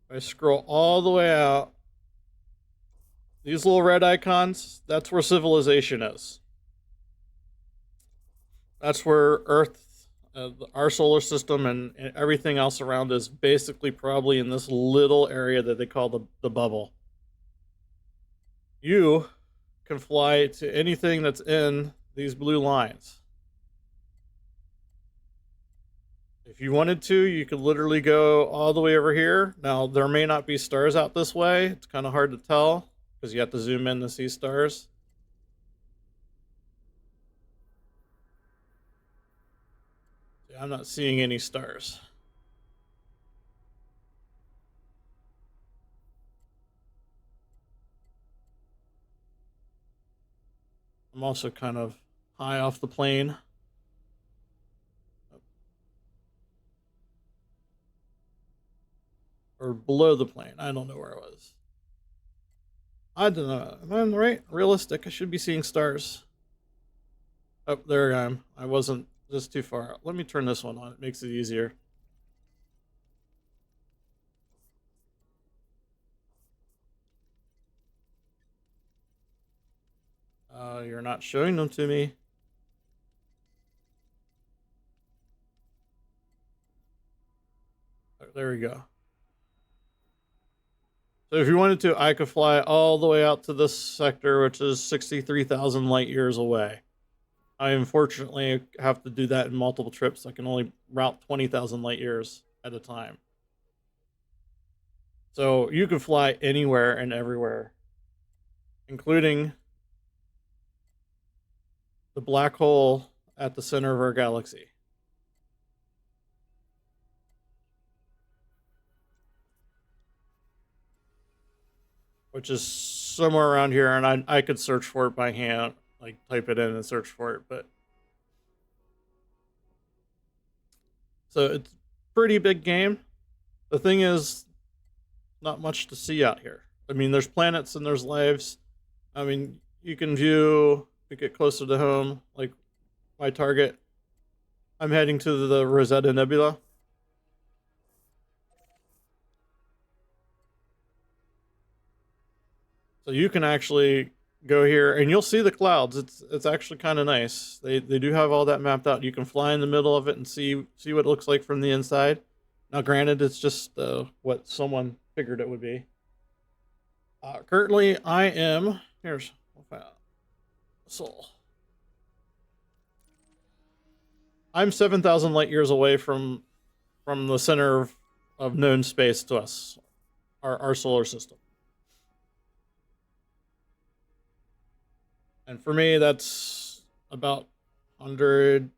If I scroll all the way out, these little red icons, that's where civilization is. That's where Earth, our solar system, and everything else around is basically probably in this little area that they call the bubble. You can fly to anything that's in these blue lines. If you wanted to, you could literally go all the way over here. Now, there may not be stars out this way. It's kind of hard to tell because you have to zoom in to see stars. I'm not seeing any stars. I'm also kind of high off the plane. Or below the plane. I don't know where I was. I don't know. Am I on the right? Realistic. I should be seeing stars. Oh, there I am. I wasn't just too far out. Let me turn this one on. It makes it easier. You're not showing them to me. There we go. So if you wanted to, I could fly all the way out to this sector, which is 63,000 light years away. I unfortunately have to do that in multiple trips. I can only route 20,000 light years at a time. So you can fly anywhere and everywhere, including the black hole at the center of our galaxy. Which is somewhere around here, and I could search for it by hand, like type it in and search for it, but so it's a pretty big game. The thing is, not much to see out here. I mean, there's planets and there's lives. I mean, you can view to get closer to home, like my target. I'm heading to the Rosetta Nebula. So you can actually go here and you'll see the clouds. It's actually kind of nice. They do have all that mapped out. You can fly in the middle of it and see what it looks like from the inside. Now, granted, it's just what someone figured it would be. Currently, I am here's Soul. I'm 7,000 light years away from the center of known space to us, our solar system. And for me, that's about 100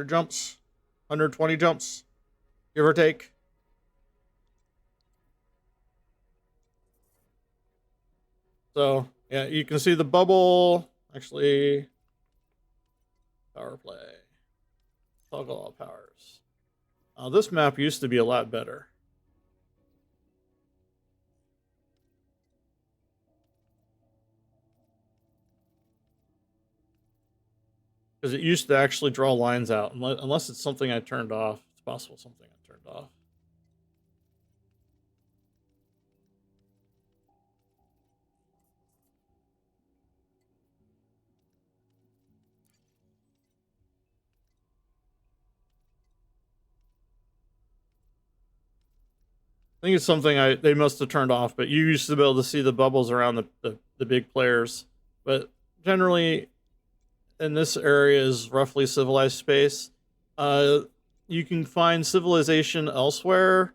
jumps, 120 jumps, give or take. So, yeah, you can see the bubble. Actually, power play. Toggle all powers. This map used to be a lot better. Because it used to actually draw lines out, unless it's something I turned off. It's possible something I turned off. I think it's something they must have turned off, but you used to be able to see the bubbles around the big players. But generally, in this area is roughly civilized space. You can find civilization elsewhere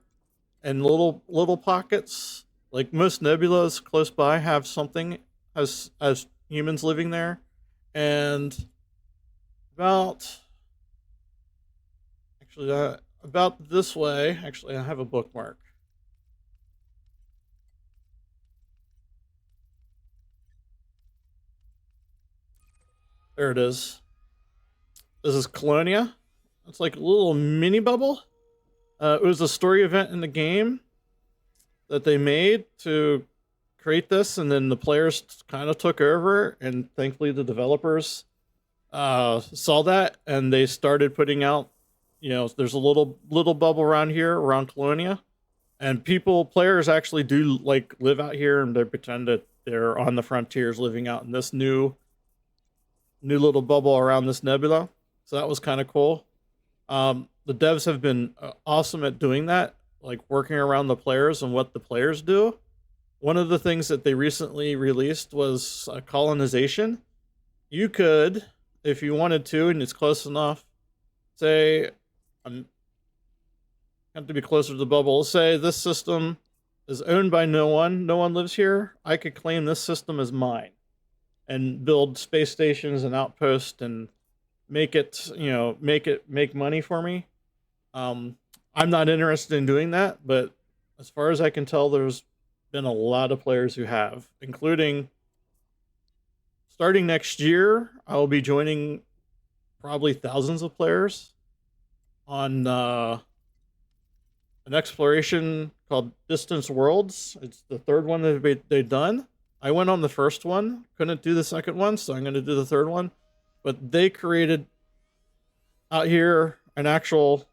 in little pockets. Like most nebulas close by have something as humans living there, and about this way. Actually, I have a bookmark. There it is. This is Colonia. It's like a little mini bubble. It was a story event in the game that they made to create this, and then the players kind of took over, and thankfully the developers saw that, and they started putting out, there's a little bubble around here, around Colonia, and players actually do like live out here, and they pretend that they're on the frontiers living out in this new little bubble around this nebula. So that was kind of cool. The devs have been awesome at doing that, like working around the players and what the players do. One of the things that they recently released was colonization. You could, if you wanted to, and it's close enough, say, I have to be closer to the bubble. Say this system is owned by no one lives here. I could claim this system as mine and build space stations and outposts and make money for me. I'm not interested in doing that, but as far as I can tell, there's been a lot of players who have, including starting next year, I will be joining probably thousands of players on an exploration called Distance Worlds. It's the third one that they've done. I went on the first one, couldn't do the second one, so I'm going to do the third one. But they created out here an actual.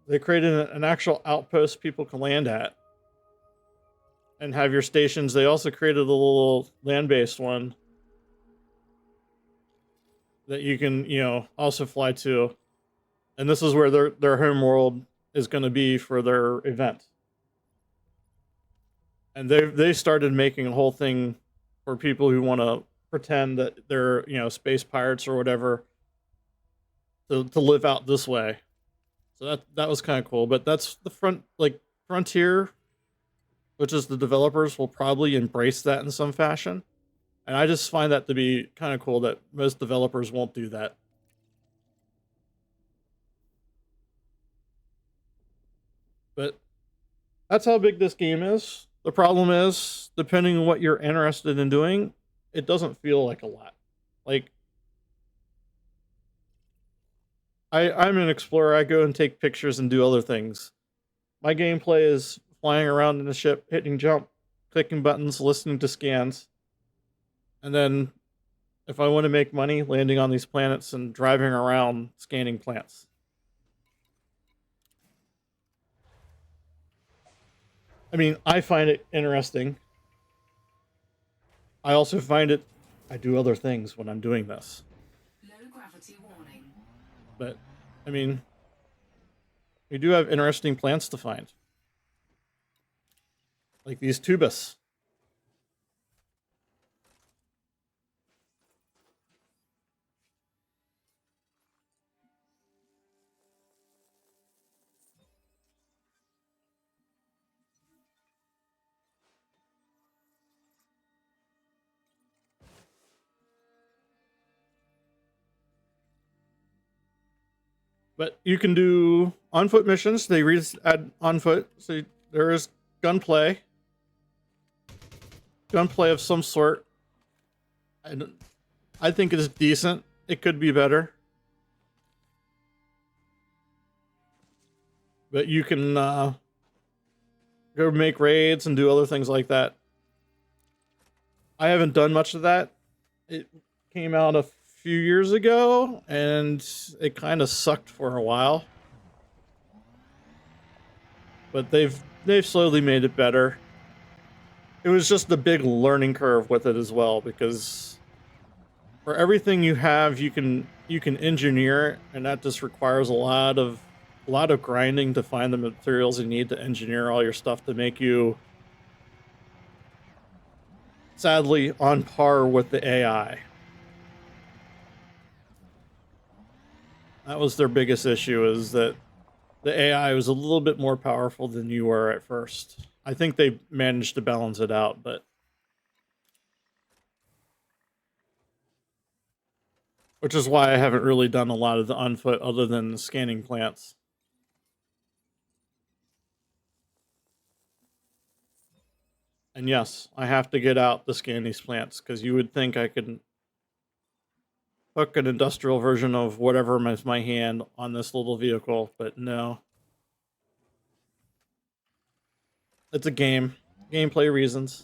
They created an actual outpost people can land at and have your stations. They also created a little land-based one that you can, also fly to. And this is where their home world is going to be for their event. And they started making a whole thing for people who want to pretend that they're, space pirates or whatever to live out this way. So that was kind of cool. But that's the Frontier, which is the developers, will probably embrace that in some fashion. And I just find that to be kind of cool that most developers won't do that. But that's how big this game is. The problem is, depending on what you're interested in doing, it doesn't feel like a lot. Like, I'm an explorer. I go and take pictures and do other things. My gameplay is flying around in the ship, hitting jump, clicking buttons, listening to scans. And then, if I want to make money, landing on these planets and driving around scanning plants. I mean, I find it interesting. I also find I do other things when I'm doing this. Low gravity warning. But, I mean, we do have interesting plants to find. Like these tubus. But you can do on-foot missions. They add on-foot. So there is gunplay. Gunplay of some sort. I think it is decent. It could be better. But you can go make raids and do other things like that. I haven't done much of that. It came out a few years ago, and it kind of sucked for a while. But they've slowly made it better. It was just a big learning curve with it as well, because for everything you have, you can engineer it, and that just requires a lot of grinding to find the materials you need to engineer all your stuff to make you, sadly, on par with the AI. That was their biggest issue, is that the AI was a little bit more powerful than you were at first. I think they managed to balance it out, but which is why I haven't really done a lot of the on-foot other than scanning plants. And yes, I have to get out to scan these plants, because you would think I could hook an industrial version of whatever is my hand on this little vehicle, but no. It's a game. Gameplay reasons.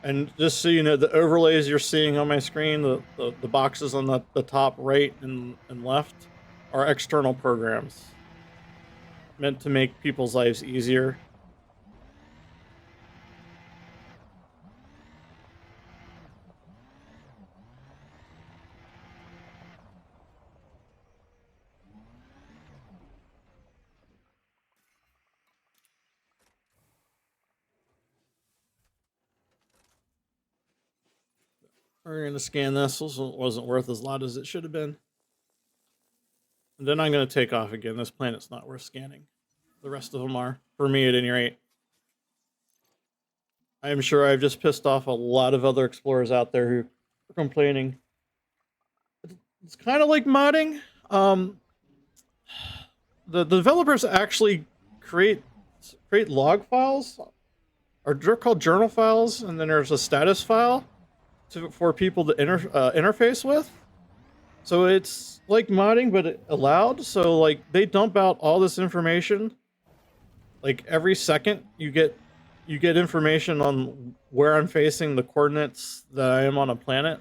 And just so you know, the overlays you're seeing on my screen, the boxes on the top right and left, are external programs meant to make people's lives easier. We're going to scan this. This wasn't worth as lot as it should have been. And then I'm going to take off again. This planet's not worth scanning. The rest of them are, for me at any rate. I am sure I've just pissed off a lot of other explorers out there who are complaining. It's kind of like modding. The developers actually create log files, or they're called journal files, and then there's a status file for people to interface with. So it's like modding, but allowed. So like they dump out all this information. Like every second, you get information on where I'm facing, the coordinates that I am on a planet,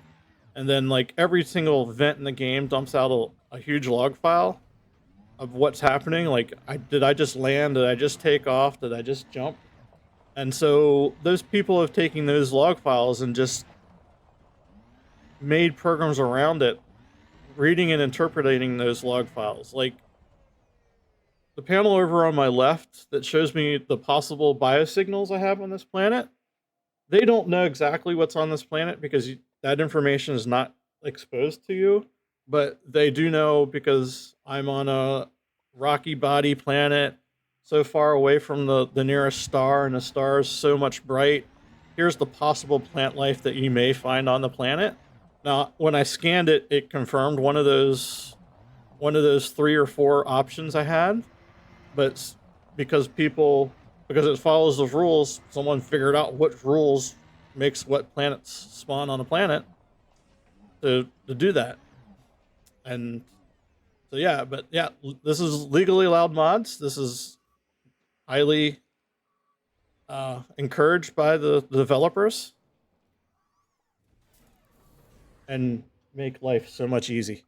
and then like every single event in the game dumps out a huge log file of what's happening. Like, did I just land? Did I just take off? Did I just jump? And so those people have taken those log files and just made programs around it, reading and interpreting those log files. Like the panel over on my left that shows me the possible biosignals I have on this planet, they don't know exactly what's on this planet because that information is not exposed to you, but they do know because I'm on a rocky body planet so far away from the nearest star, and the star is so much bright. Here's the possible plant life that you may find on the planet. Now, when I scanned it, it confirmed one of those 3 or 4 options I had, but because it follows the rules, someone figured out what rules makes what planets spawn on a planet to do that. And so yeah, but yeah, this is legally allowed mods. This is highly encouraged by the developers and make life so much easy.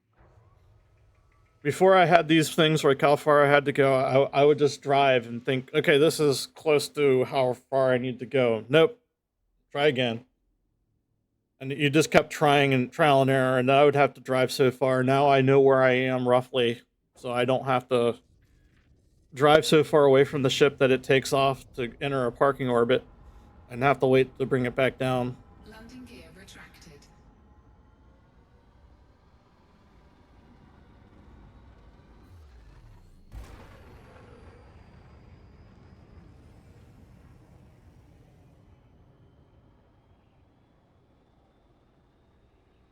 Before I had these things like how far I had to go, I would just drive and think, okay, this is close to how far I need to go. Nope. Try again. And you just kept trying and trial and error, and I would have to drive so far. Now I know where I am roughly, so I don't have to drive so far away from the ship that it takes off to enter a parking orbit and have to wait to bring it back down. Landing gear retracted.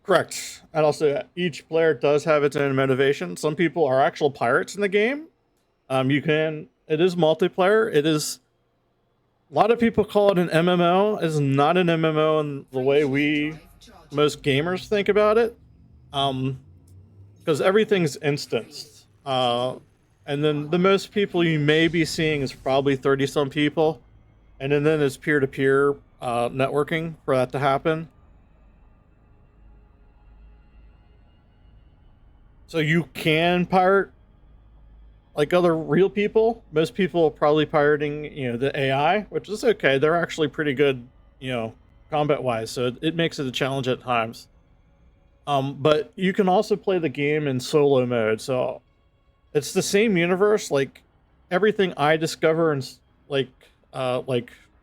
Correct. And also, each player does have its own motivation. Some people are actual pirates in the game. It is multiplayer. It is, a lot of people call it an MMO. It's not an MMO in the way most gamers think about it. Because everything's instanced. And then the most people you may be seeing is probably 30 some people. And then it's peer-to-peer networking for that to happen. So you can pirate like other real people. Most people are probably pirating, the AI, which is okay. They're actually pretty good, combat-wise. So it makes it a challenge at times. But you can also play the game in solo mode. So it's the same universe. Like everything I discover and like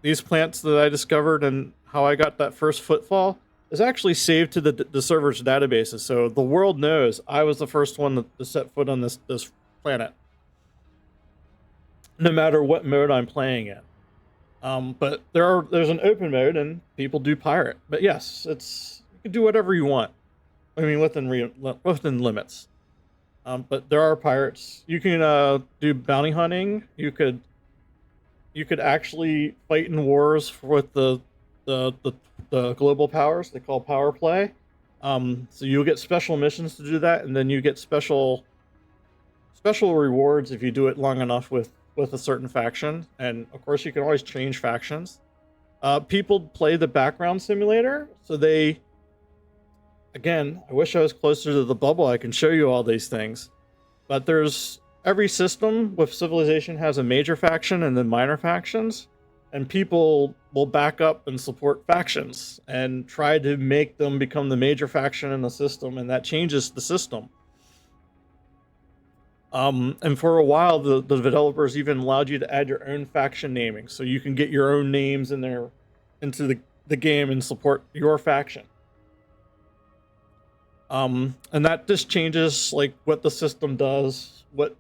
these plants that I discovered and how I got that first footfall is actually saved to the server's databases. So the world knows I was the first one to set foot on this planet, no matter what mode I'm playing in. But there's an open mode and people do pirate. But yes, you can do whatever you want. I mean, within limits. But there are pirates. You can do bounty hunting. You could actually fight in wars with the global powers. They call power play. So you'll get special missions to do that, and then you get special rewards if you do it long enough with a certain faction. And of course, you can always change factions. People play the background simulator, so again, I wish I was closer to the bubble. I can show you all these things, but every system with Civilization has a major faction and then minor factions. And people will back up and support factions and try to make them become the major faction in the system, and that changes the system. And for a while, the developers even allowed you to add your own faction naming, so you can get your own names into the game and support your faction. And that just changes like what the system does, what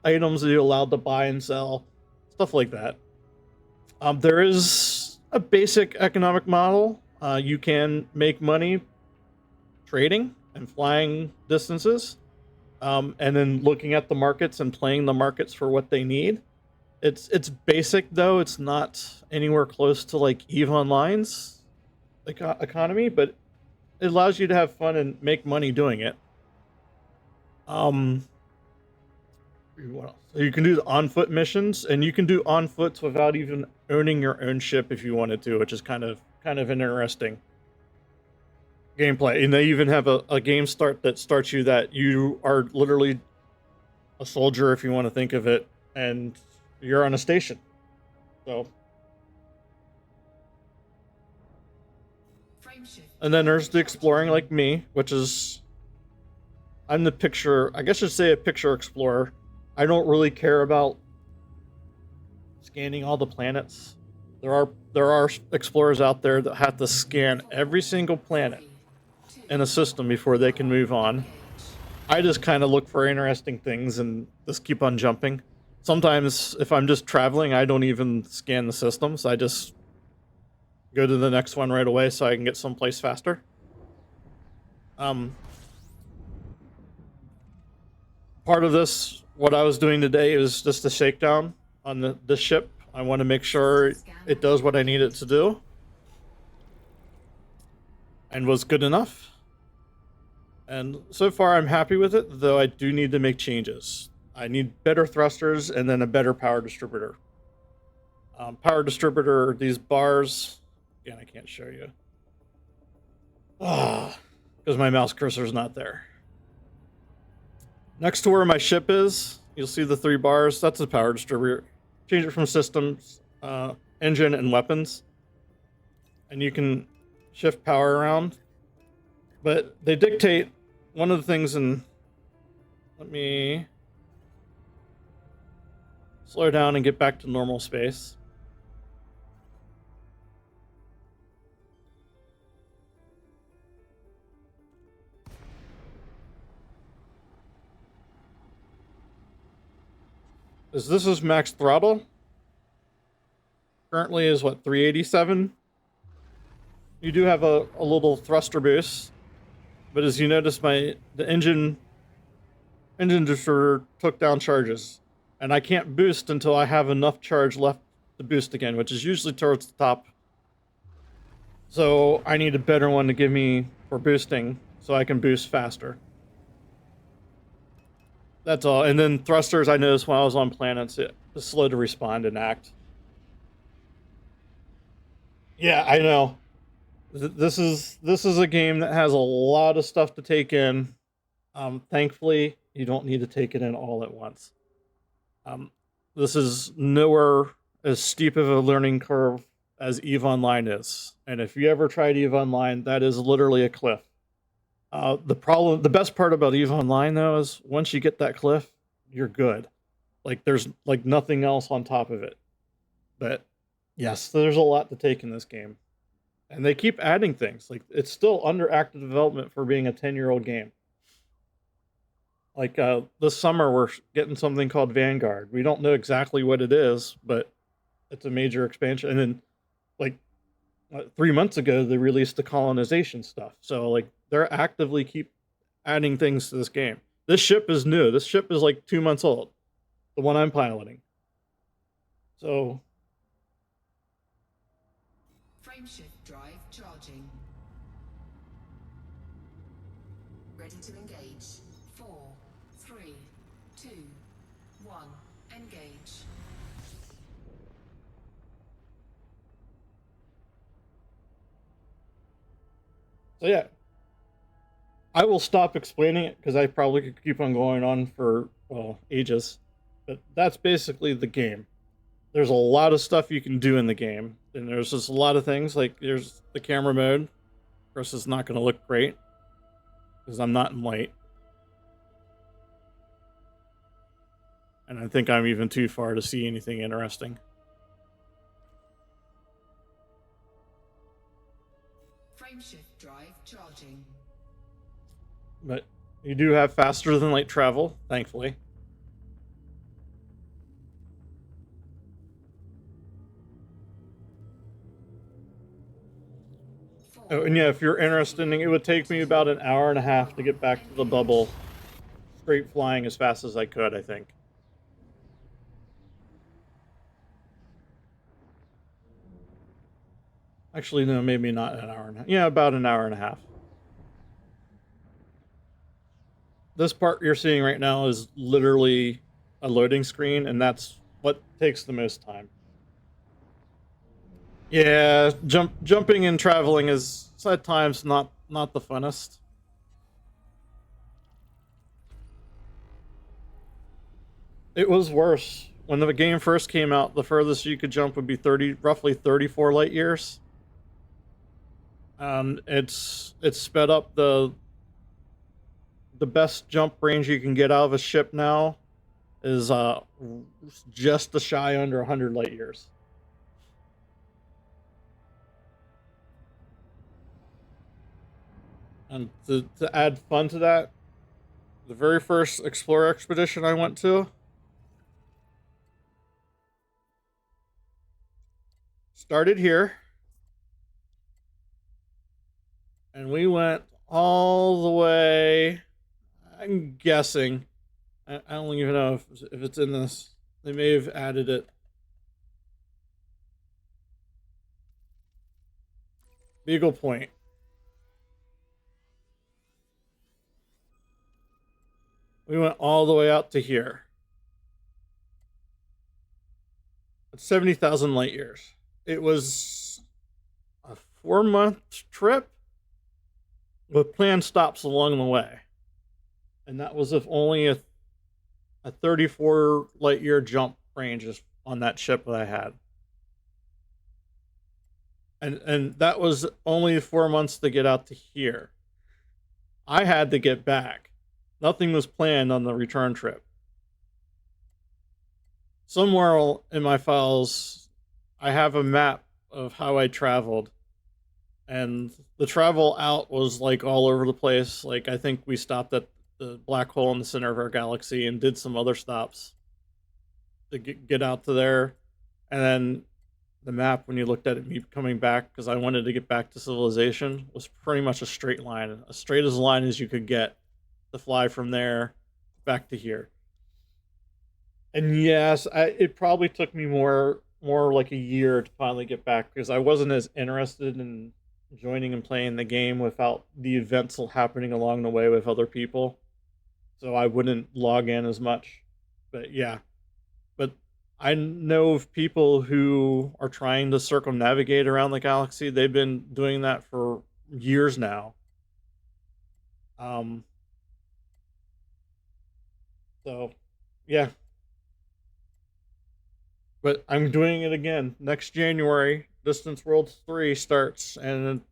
items are you allowed to buy and sell, stuff like that. There is a basic economic model. You can make money trading and flying distances, and then looking at the markets and playing the markets for what they need. It's basic though. It's not anywhere close to like EVE Online's economy, but it allows you to have fun and make money doing it. Um, what else? So you can do the on-foot missions, and you can do on-foots without even owning your own ship if you wanted to, which is kind of an interesting gameplay. And they even have a game start that starts you that you are literally a soldier, if you want to think of it, and you're on a station. So, and then there's the exploring like me, which is, I'm the picture, I guess I should say a picture explorer. I don't really care about scanning all the planets. There are explorers out there that have to scan every single planet in a system before they can move on. I just kind of look for interesting things and just keep on jumping. Sometimes if I'm just traveling, I don't even scan the systems. I just go to the next one right away so I can get someplace faster. Part of this, what I was doing today, is just a shakedown on the ship. I want to make sure it does what I need it to do. And was good enough. And so far I'm happy with it, though I do need to make changes. I need better thrusters and then a better power distributor. Power distributor, these bars, again, I can't show you. Because my mouse cursor is not there. Next to where my ship is, you'll see the 3 bars. That's the power distributor. Change it from systems, engine, and weapons. And you can shift power around. But they dictate one of the things in... Let me slow down and get back to normal space. This is max throttle. Currently is what, 387? You do have a little thruster boost, but as you notice, the engine distributor took down charges, and I can't boost until I have enough charge left to boost again, which is usually towards the top. So I need a better one to give me for boosting, so I can boost faster. That's all. And then thrusters, I noticed when I was on planets, it was slow to respond and act. Yeah, I know. This is a game that has a lot of stuff to take in. Thankfully, you don't need to take it in all at once. This is nowhere as steep of a learning curve as EVE Online is. And if you ever tried EVE Online, that is literally a cliff. The best part about EVE Online, though, is once you get that cliff, you're good. Like, there's like nothing else on top of it. But yes, there's a lot to take in this game. And they keep adding things. Like, it's still under active development for being a 10-year-old game. Like, this summer we're getting something called Vanguard. We don't know exactly what it is, but it's a major expansion. And then, like, 3 months ago, they released the colonization stuff. So, like, they're actively keep adding things to this game. This ship is new. This ship is like 2 months old. The one I'm piloting. So... Frameshift drive charging. Ready to engage. 4, 3, 2, 1. Engage. So yeah, I will stop explaining it because I probably could keep on going on for, well, ages. But that's basically the game. There's a lot of stuff you can do in the game. And there's just a lot of things, like there's the camera mode. Of course, it's not going to look great because I'm not in light. And I think I'm even too far to see anything interesting. Frameshift drive charging. But you do have faster than light travel, thankfully. Oh, and yeah, if you're interested, it would take me about an hour and a half to get back to the bubble. Straight flying as fast as I could, I think. Actually, no, maybe not an hour and a half. Yeah, about an hour and a half. this part you're seeing right now is literally a loading screen, and that's what takes the most time. Yeah, jumping and traveling is at times not the funnest. It was worse. When the game first came out, the furthest you could jump would be roughly 34 light years. It's sped up the best jump range you can get out of a ship now is just a shy under 100 light years. And to add fun to that, the very first explorer expedition I went to started here, and we went all the way. I'm guessing. I don't even know if it's in this. They may have added it. Beagle Point. We went all the way out to here. It's 70,000 light years. It was a 4-month trip with planned stops along the way. And that was if only a 34 light year jump range is on that ship that I had. And that was only 4 months to get out to here. I had to get back. Nothing was planned on the return trip. Somewhere in my files, I have a map of how I traveled. And the travel out was like all over the place. Like, I think we stopped at the black hole in the center of our galaxy and did some other stops to get out to there. And then the map, when you looked at it, me coming back, because I wanted to get back to civilization, was pretty much a straight line. As straight as a line as you could get to fly from there back to here. And yes, it probably took me more like a year to finally get back, because I wasn't as interested in joining and playing the game without the events happening along the way with other people. So I wouldn't log in as much. But yeah. But I know of people who are trying to circumnavigate around the galaxy. They've been doing that for years now. So, yeah. But I'm doing it again. Next January, Distance Worlds 3 starts, and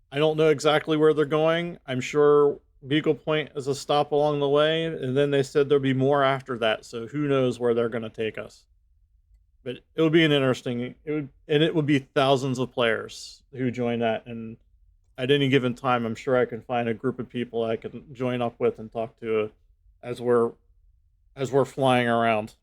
I don't know exactly where they're going. I'm sure Beagle Point is a stop along the way, and then they said there'll be more after that, so who knows where they're going to take us. But it would be an interesting, it would be thousands of players who join that, and at any given time, I'm sure I can find a group of people I can join up with and talk to as we're flying around.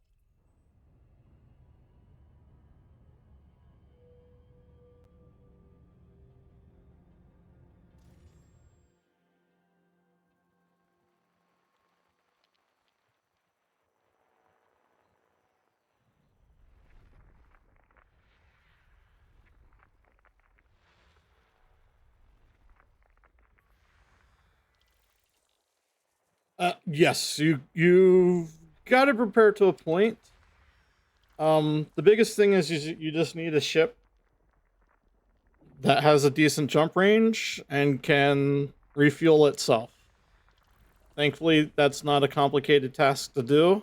Yes, you've got to prepare to a point. The biggest thing is you just need a ship that has a decent jump range and can refuel itself. Thankfully, that's not a complicated task to do.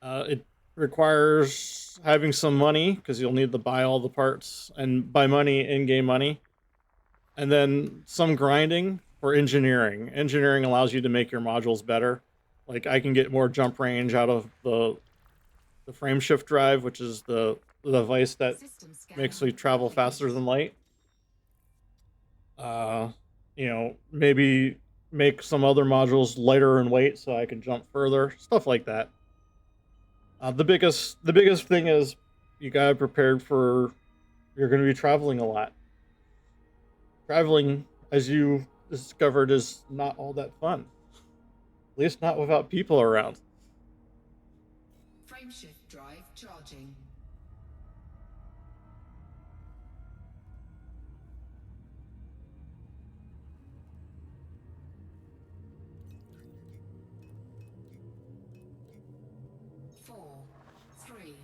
It requires having some money, because you'll need to buy all the parts, and by money, in-game money. And then some grinding for engineering. Engineering allows you to make your modules better. Like, I can get more jump range out of the frame shift drive, which is the device that makes me travel faster than light. Maybe make some other modules lighter in weight so I can jump further, stuff like that. The biggest thing is you gotta prepare for, you're going to be traveling a lot. Traveling, as you discovered, is not all that fun. At least not without people around. Frameshift drive charging. 4, 3,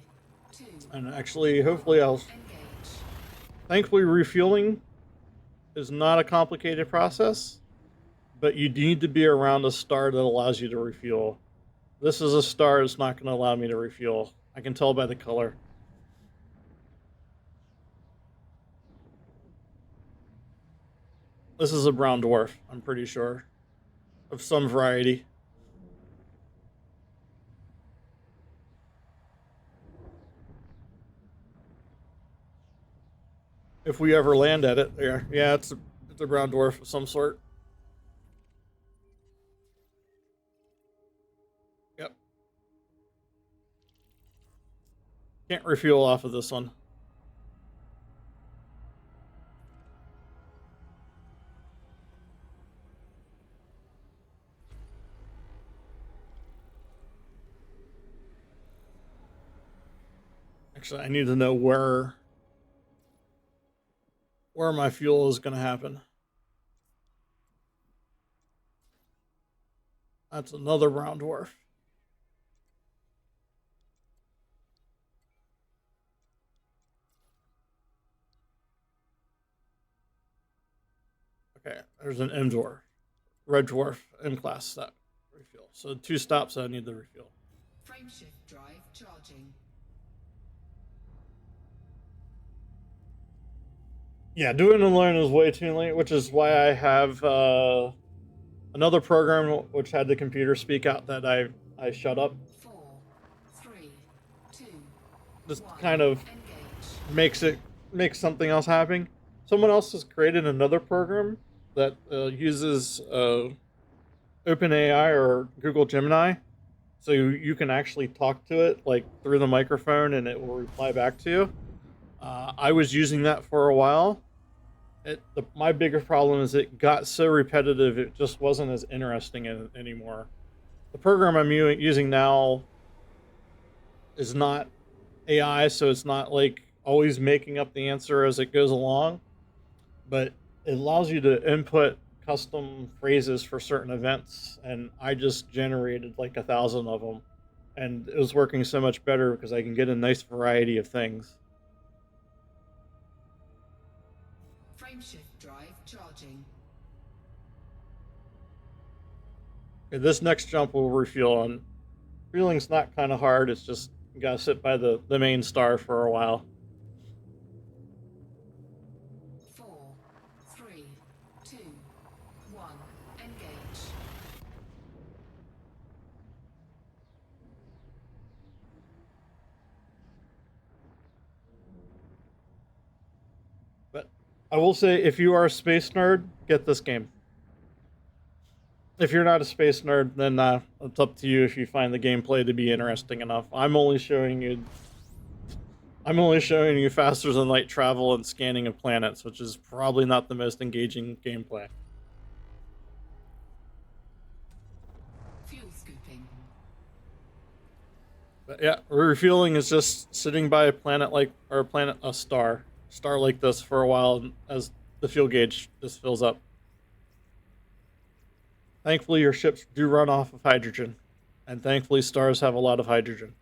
2, And actually, hopefully I'll... engage. Thankfully, refueling is not a complicated process, but you need to be around a star that allows you to refuel. This is a star that's not going to allow me to refuel. I can tell by the color. This is a brown dwarf, I'm pretty sure, of some variety. If we ever land at it, yeah, it's a brown dwarf of some sort. Yep. Can't refuel off of this one. Actually, I need to know where my fuel is going to happen. That's another brown dwarf. Okay, there's an M dwarf, red dwarf, M class stop refuel. So 2 stops I need to refuel. Frameshift drive charging. Yeah, doing it alone is way too late, which is why I have another program which had the computer speak out that I shut up. 4, 3, 2, Just 1, kind of engage. makes something else happen. Someone else has created another program that uses OpenAI or Google Gemini, so you can actually talk to it like through the microphone, and it will reply back to you. I was using that for a while. My bigger problem is it got so repetitive, it just wasn't as interesting anymore. The program I'm using now is not AI, so it's not like always making up the answer as it goes along, but it allows you to input custom phrases for certain events, and I just generated like 1,000 of them, and it was working so much better because I can get a nice variety of things. Frameshift drive charging. Okay, this next jump will refuel, and refueling's not kind of hard, it's just you gotta sit by the main star for a while. 4, 3, 2, 1, engage. But I will say, if you are a space nerd, get this game. If you're not a space nerd, then it's up to you if you find the gameplay to be interesting enough. I'm only showing you faster than light travel and scanning of planets, which is probably not the most engaging gameplay. Fuel scooping. But yeah, refueling is just sitting by a planet a star like this for a while as the fuel gauge just fills up. Thankfully, your ships do run off of hydrogen, and thankfully stars have a lot of hydrogen.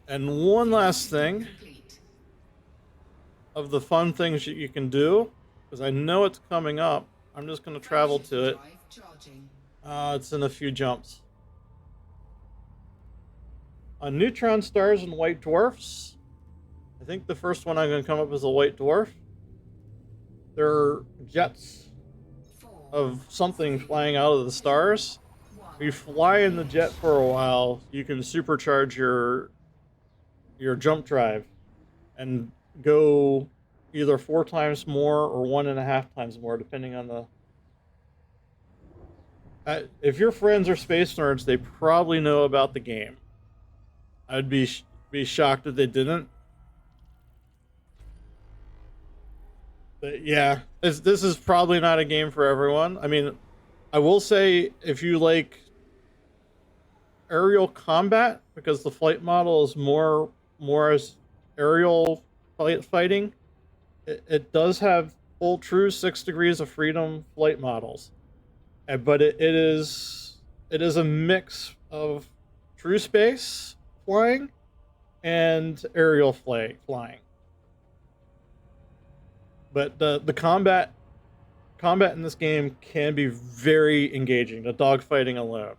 And one last thing Complete. of the fun things that you can do, because I know it's coming up, I'm just going to travel to it. Drive charging. It's in a few jumps. On neutron stars and white dwarfs, I think the first one I'm going to come up is a white dwarf. There are jets 4, of something flying out of the stars. 1, If you fly in the jet for a while, you can supercharge your jump drive and go either 4 times more or 1.5 times more, depending on the... if your friends are space nerds, they probably know about the game. I'd be shocked if they didn't. But yeah, this is probably not a game for everyone. I mean, I will say if you like aerial combat, because the flight model is more aerial fighting, it does have full true 6 degrees of freedom flight models, but it is a mix of true space flying and aerial flying. But the combat in this game can be very engaging. The dogfighting alone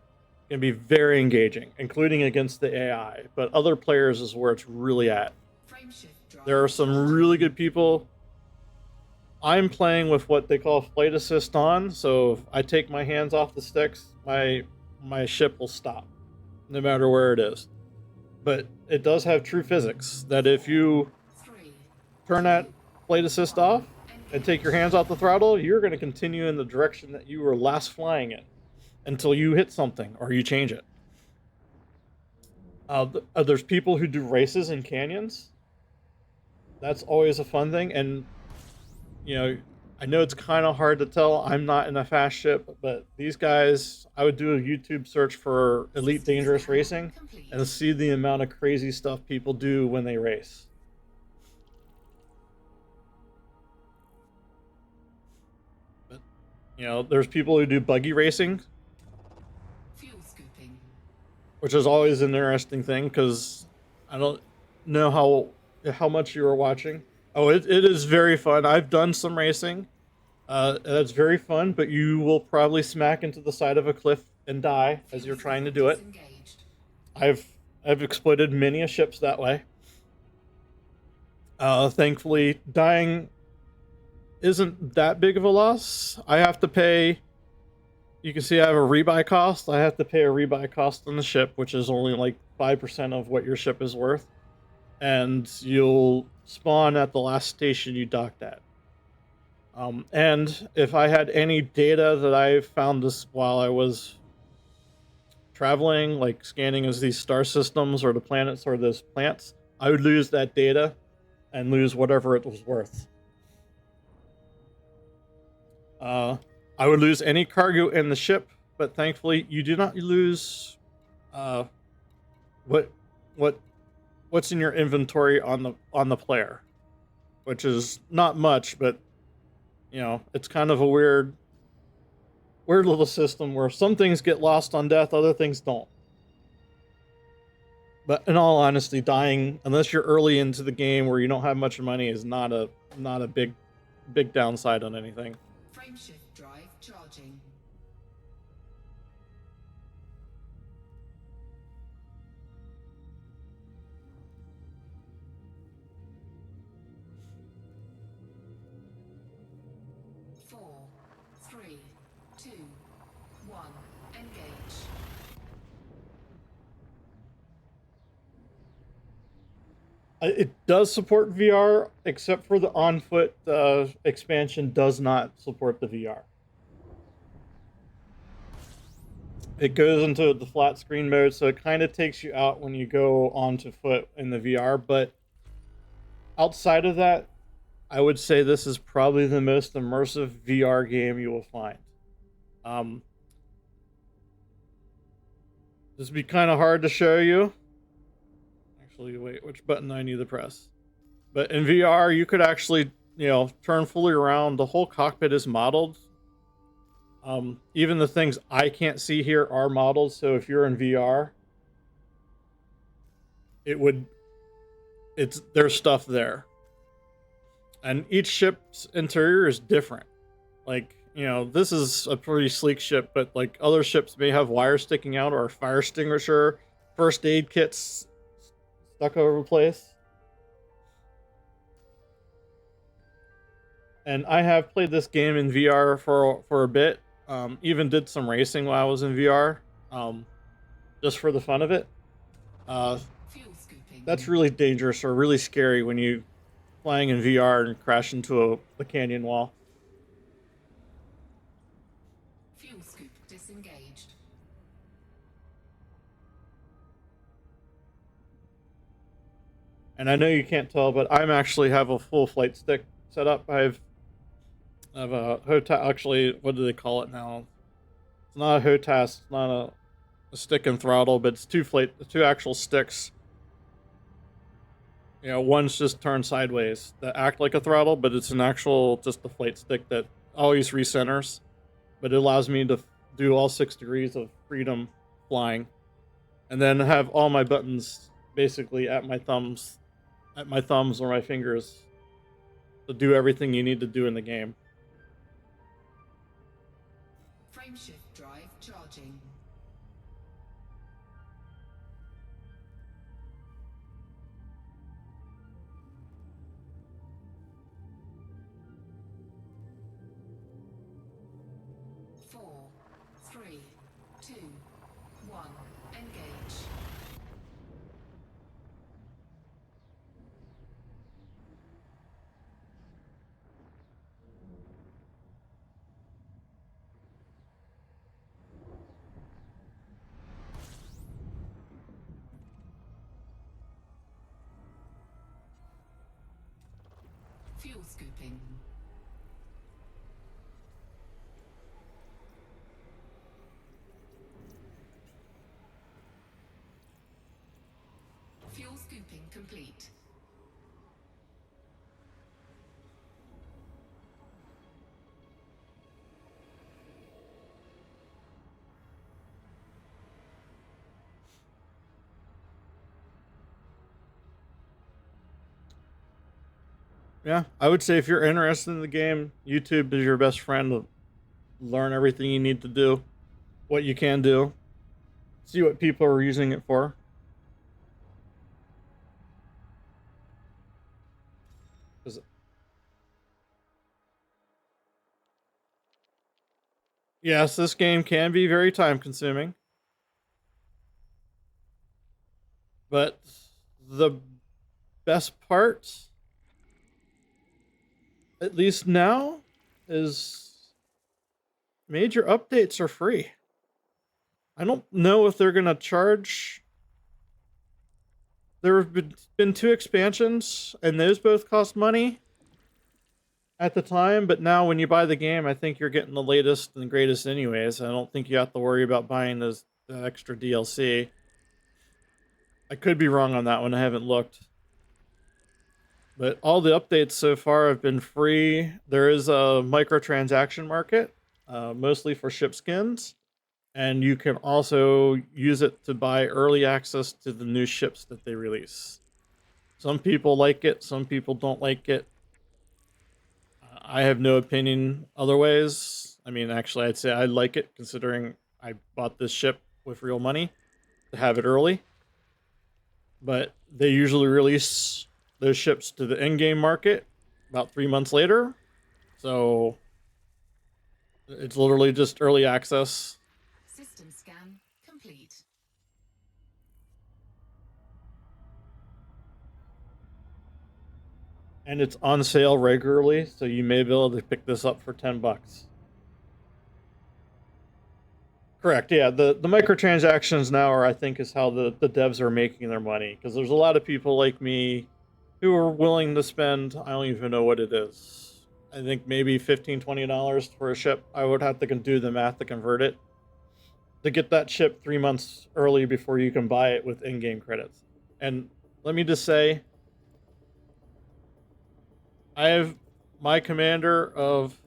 can be very engaging, including against the AI. But other players is where it's really at. There are some really good people. I'm playing with what they call flight assist on, so if I take my hands off the sticks, my ship will stop, no matter where it is. But it does have true physics, that if you turn that flight assist off and take your hands off the throttle, you're going to continue in the direction that you were last flying in until you hit something or you change it. There's people who do races in canyons. That's always a fun thing. And, you know, I know it's kind of hard to tell. I'm not in a fast ship, but these guys, I would do a YouTube search for Elite Dangerous Racing and see the amount of crazy stuff people do when they race. But, you know, there's people who do buggy racing, Fuel scooping. which is always an interesting thing because I don't know how much you are watching. Oh, it is very fun. I've done some racing. That's very fun, but you will probably smack into the side of a cliff and die as you're trying to do it. I've exploited many a ships that way. Thankfully, dying isn't that big of a loss. I have to pay. You can see I have a rebuy cost. I have to pay a rebuy cost on the ship, which is only like 5% of what your ship is worth. And you'll spawn at the last station you docked at. And if I had any data that I found this while I was traveling, like scanning as these star systems or the planets or those plants, I would lose that data and lose whatever it was worth. I would lose any cargo in the ship, but thankfully you do not lose what's in your inventory on the player, which is not much, but you know, it's kind of a weird little system where some things get lost on death, other things don't. But in all honesty, dying, unless you're early into the game where you don't have much money, is not a big downside on anything. Frameshift drive charging. Four, three, two, one. Engage. It does support VR, except for the on-foot expansion does not support the VR. It goes into the flat screen mode, so it kind of takes you out when you go onto foot in the VR. But outside of that, I would say this is probably the most immersive VR game you will find. This would be kind of hard to show you. Actually, wait, which button do I need to press? But in VR, you could actually, you know, turn fully around. The whole cockpit is modeled. Even the things I can't see here are modeled. So if you're in VR, there's stuff there. And each ship's interior is different. Like, you know, this is a pretty sleek ship, but like other ships may have wires sticking out or a fire extinguisher, first aid kits stuck over the place. And I have played this game in VR for a bit. Even did some racing while I was in VR, just for the fun of it. That's really dangerous or really scary when you flying in VR and crash into a canyon wall. Fuel scoop disengaged. And I know you can't tell, but I'm actually have a full flight stick set up. I have a HOTAS. Actually, what do they call it now? It's not a HOTAS. It's not a stick and throttle, but it's two actual sticks. You know, one's just turned sideways that act like a throttle, but it's an actual just the flight stick that always recenters. But it allows me to do all 6 degrees of freedom flying, and then have all my buttons basically at my thumbs or my fingers to do everything you need to do in the game. Frameshift drive charging. Four, three, two, one, engage. Fuel scooping. Fuel scooping complete. Yeah, I would say if you're interested in the game, YouTube is your best friend to learn everything you need to do, what you can do, see what people are using it for. 'Cause- yes, this game can be very time consuming, but the best part, at least now, is major updates are free. I don't know if they're going to charge. There have been 2 expansions, and those both cost money at the time, but now when you buy the game, I think you're getting the latest and greatest anyways. I don't think you have to worry about buying the extra DLC. I could be wrong on that one. I haven't looked. But all the updates so far have been free. There is a microtransaction market, mostly for ship skins. And you can also use it to buy early access to the new ships that they release. Some people like it, some people don't like it. I have no opinion other ways. I mean, actually, I'd say I like it, considering I bought this ship with real money to have it early. But they usually release those ships to the in-game market about 3 months later. So it's literally just early access. System scan complete. And it's on sale regularly, so you may be able to pick this up for $10. Correct, yeah. The microtransactions now are, I think, is how the devs are making their money. Because there's a lot of people like me who are willing to spend, I don't even know what it is. I think maybe $15, $20 for a ship. I would have to do the math to convert it. To get that ship 3 months early before you can buy it with in-game credits. And let me just say, I have my commander of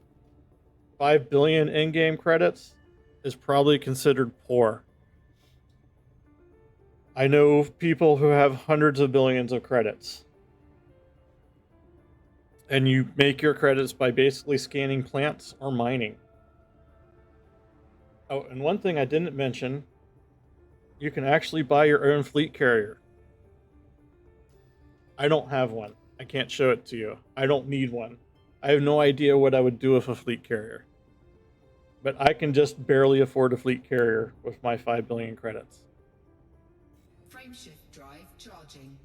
5 billion in-game credits is probably considered poor. I know people who have hundreds of billions of credits. And you make your credits by basically scanning plants or mining. Oh, and one thing I didn't mention, you can actually buy your own fleet carrier. I don't have one. I can't show it to you. I don't need one. I have no idea what I would do with a fleet carrier. But I can just barely afford a fleet carrier with my 5 billion credits. Frameshift drive charging.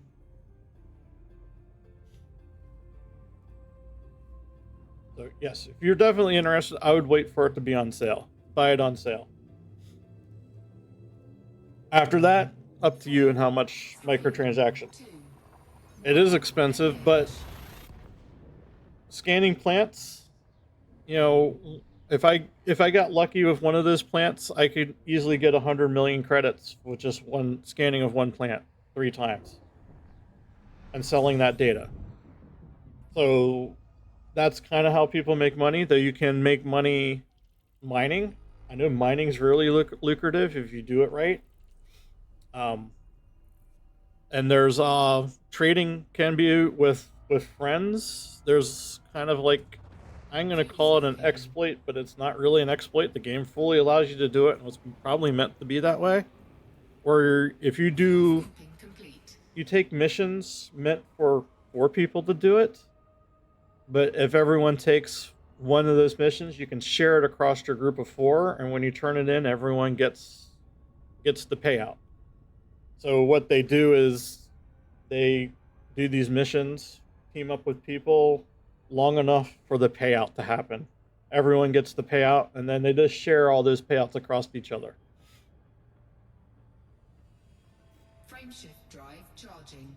So yes, if you're definitely interested, I would wait for it to be on sale. Buy it on sale. After that, up to you and how much microtransactions. It is expensive, but scanning plants, you know, if I got lucky with one of those plants, I could easily get 100 million credits with just one scanning of one plant 3 times. and selling that data. So that's kind of how people make money, though you can make money mining. I know mining's really lucrative if you do it right. Um, and there's trading can be with friends. There's kind of like, I'm going to call it an exploit, but it's not really an exploit. The game fully allows you to do it, and it's probably meant to be that way. Where if you do, Scooping complete. you take missions meant for 4 people to do it, but if everyone takes one of those missions, you can share it across your group of 4, and when you turn it in, everyone gets the payout. So what they do is they do these missions, team up with people long enough for the payout to happen. Everyone gets the payout, and then they just share all those payouts across each other. Frameshift drive charging.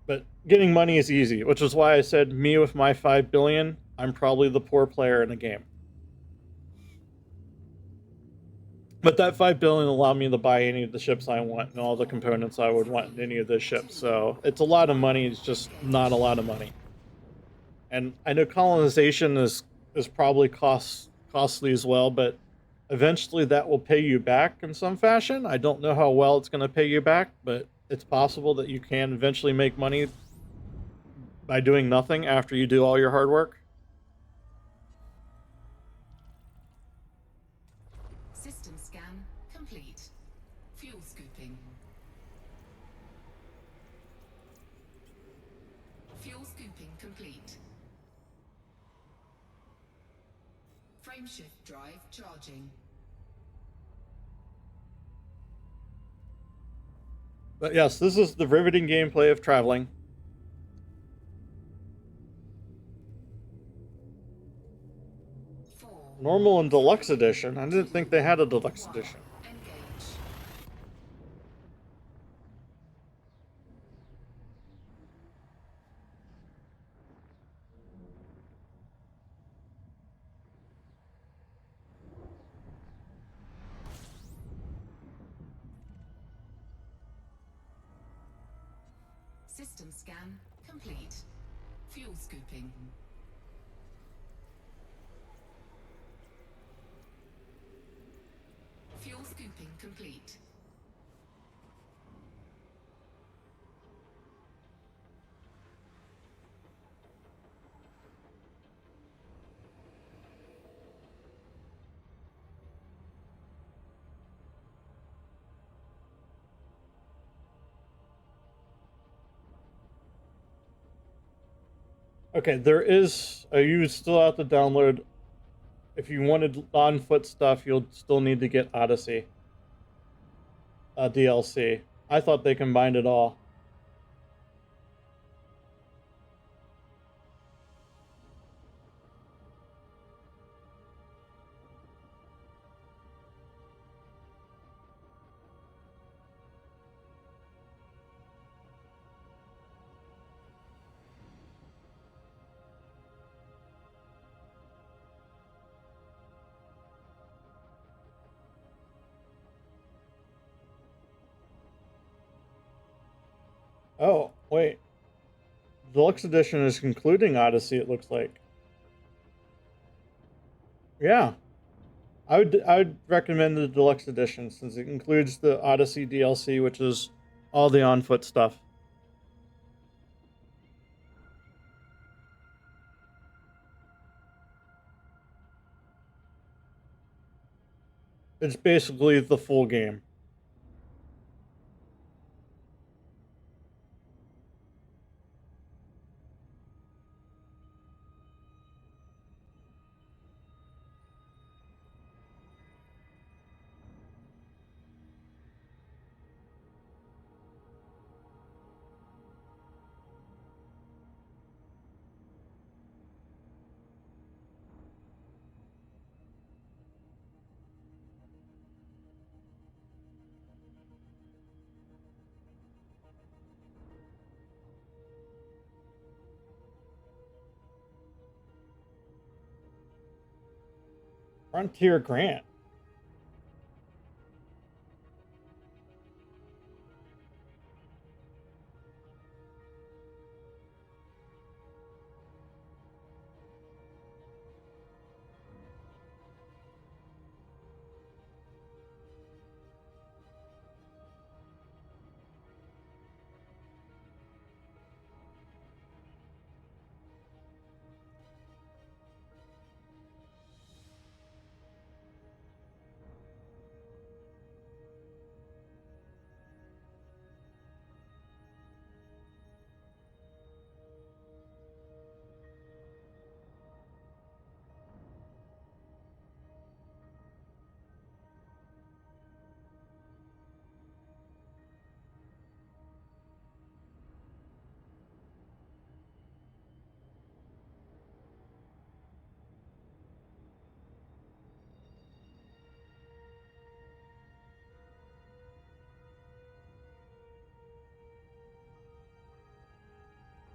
But getting money is easy, which is why I said me with my 5 billion, I'm probably the poor player in the game. But that 5 billion will allow me to buy any of the ships I want and all the components I would want in any of those ships. So it's a lot of money, it's just not a lot of money. And I know colonization is probably costly as well, but eventually that will pay you back in some fashion. I don't know how well it's going to pay you back, but it's possible that you can eventually make money by doing nothing after you do all your hard work. System scan complete. Fuel scooping. Fuel scooping complete. Frameshift drive charging. But yes, this is the riveting gameplay of traveling. Normal and deluxe edition. I didn't think they had a deluxe edition. Engage. System scan complete. Fuel scooping. Fuel scooping complete. Okay, you would still have to download. If you wanted on-foot stuff, you'll still need to get Odyssey DLC. I thought they combined it all. Oh, wait. Deluxe edition is including Odyssey, it looks like. Yeah. I would recommend the deluxe edition since it includes the Odyssey DLC, which is all the on-foot stuff. It's basically the full game. Frontier Grant.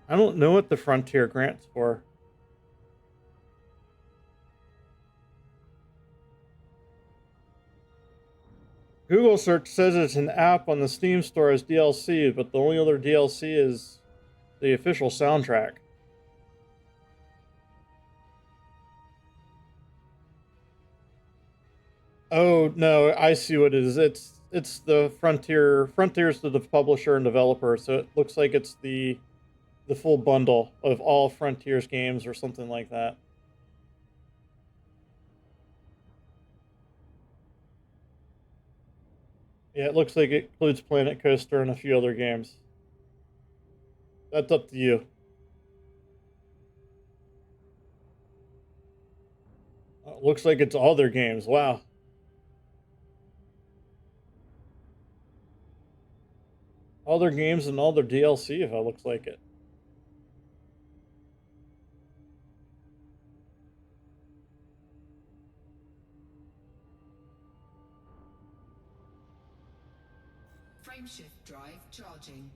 I don't know what the Frontier grant's for. Google search says it's an app on the Steam store as DLC, but the only other DLC is the official soundtrack. Oh no, I see what it is. It's the Frontier. Frontier's the publisher and developer, so it looks like it's the full bundle of all Frontier's games or something like that. Yeah, it looks like it includes Planet Coaster and a few other games. That's up to you. Looks like it's all their games. Wow. All their games and all their DLC, if it looks like it. Frameshift drive charging.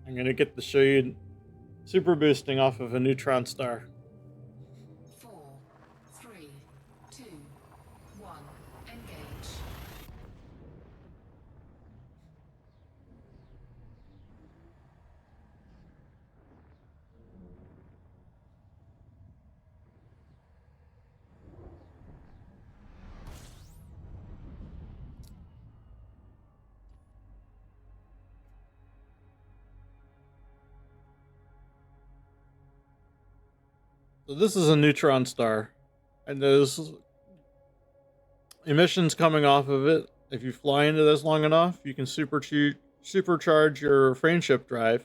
I'm gonna get to show you super boosting off of a neutron star. 4, 3, 2, 1. Engage. So this is a neutron star, and those emissions coming off of it, if you fly into this long enough, you can supercharge your frameshift drive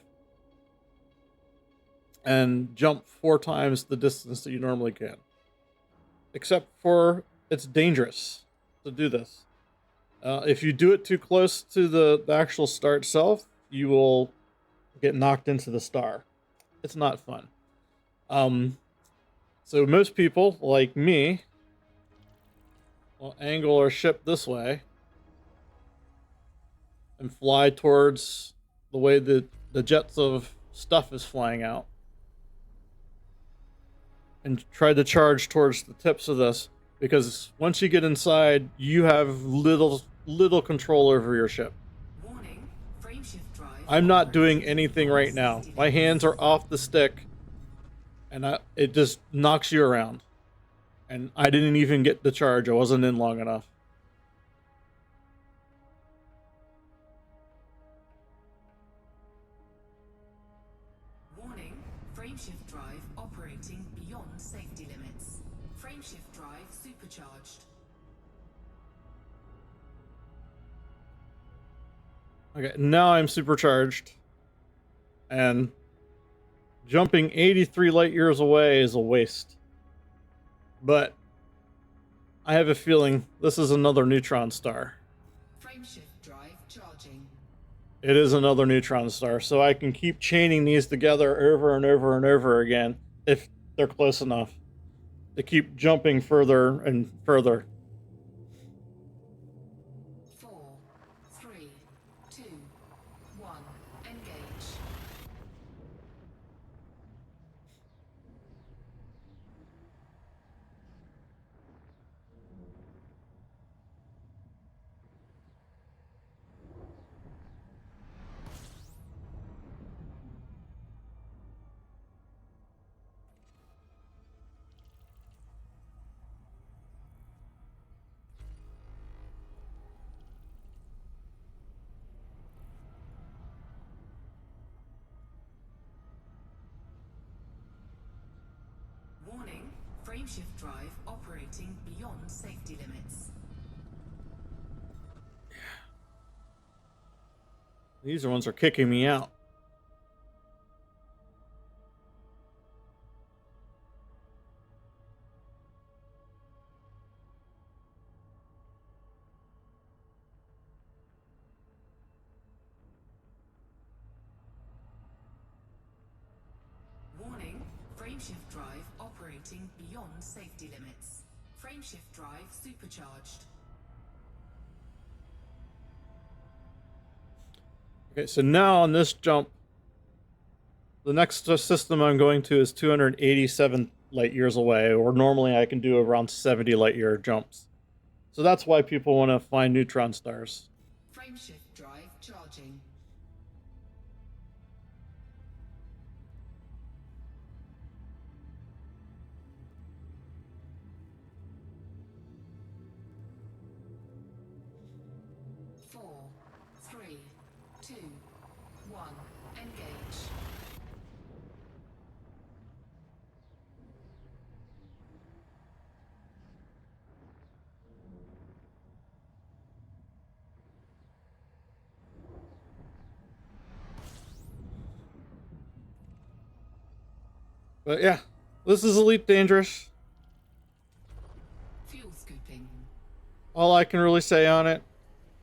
and jump 4 times the distance that you normally can. Except for it's dangerous to do this. If you do it too close to the actual star itself, you will get knocked into the star. It's not fun. So most people, like me, will angle our ship this way and fly towards the way that the jets of stuff is flying out. And try to charge towards the tips of this, because once you get inside, you have little control over your ship. Warning, frameshift drive. I'm not doing anything right now. My hands are off the stick, and it just knocks you around. And I didn't even get the charge. I wasn't in long enough. Warning, frameshift drive operating beyond safety limits. Frameshift drive supercharged. Okay, now I'm supercharged. And jumping 83 light years away is a waste. But I have a feeling this is another neutron star. Frameshift drive charging. It is another neutron star, so I can keep chaining these together over and over and over again if they're close enough to keep jumping further and further. 4, 3, 2, 1. Engage. Warning, frameshift drive operating beyond safety limits. These are ones that are kicking me out. Warning, frameshift drive operating beyond safety limits. Frameshift drive supercharged. Okay, so now on this jump, the next system I'm going to is 287 light years away, or normally I can do around 70 light year jumps. So that's why people want to find neutron stars. Frameshift drive charging. Four, three, two, one. Engage. But yeah, this is Elite Dangerous. Fuel scooping. All I can really say on it,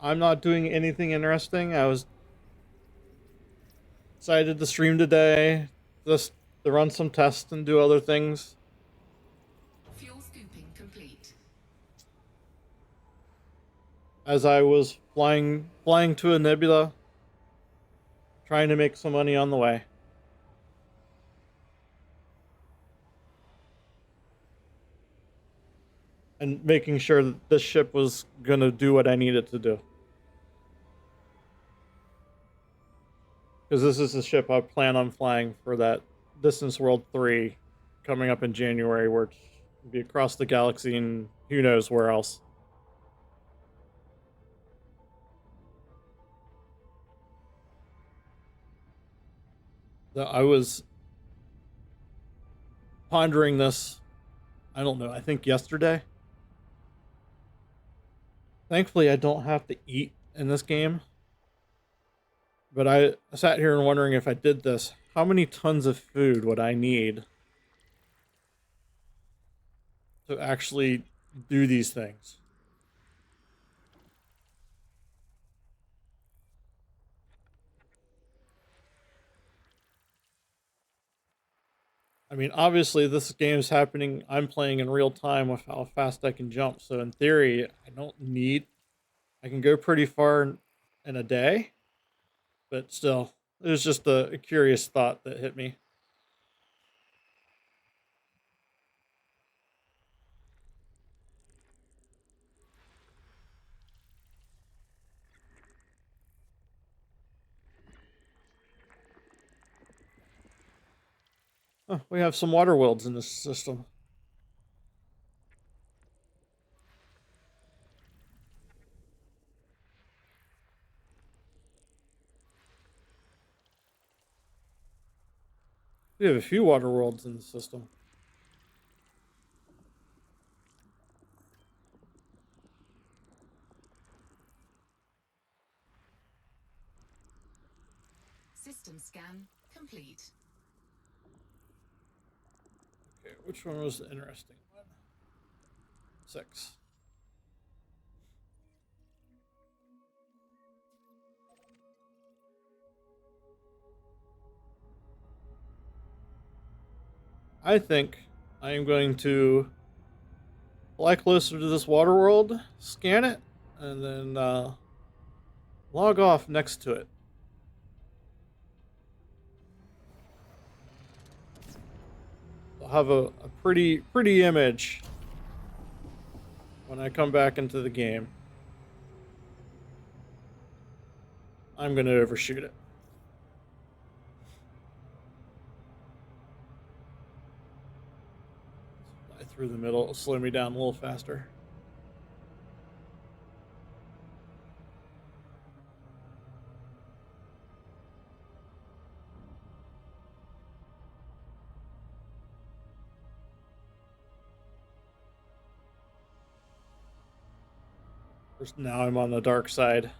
I'm not doing anything interesting. I was decided to stream today, just to run some tests and do other things. Fuel scooping complete. As I was flying to a nebula, trying to make some money on the way. And making sure that this ship was gonna do what I needed to do. Because this is the ship I plan on flying for that Distance World 3 coming up in January, where it's be across the galaxy and who knows where else. I was pondering this, I don't know, I think yesterday. Thankfully, I don't have to eat in this game. But I sat here and wondering, if I did this, how many tons of food would I need to actually do these things? I mean, obviously, this game's happening. I'm playing in real time with how fast I can jump. So, in theory, I don't need. I can go pretty far in a day. But still, it was just a curious thought that hit me. Oh, we have some water worlds in this system. We have a few water worlds in the system. System scan complete. Okay, which one was the interesting one? 6. I think I am going to fly closer to this water world, scan it, and then log off next to it. I'll have a pretty image when I come back into the game. I'm going to overshoot it. Fly through the middle, it'll slow me down a little faster. Now I'm on the dark side.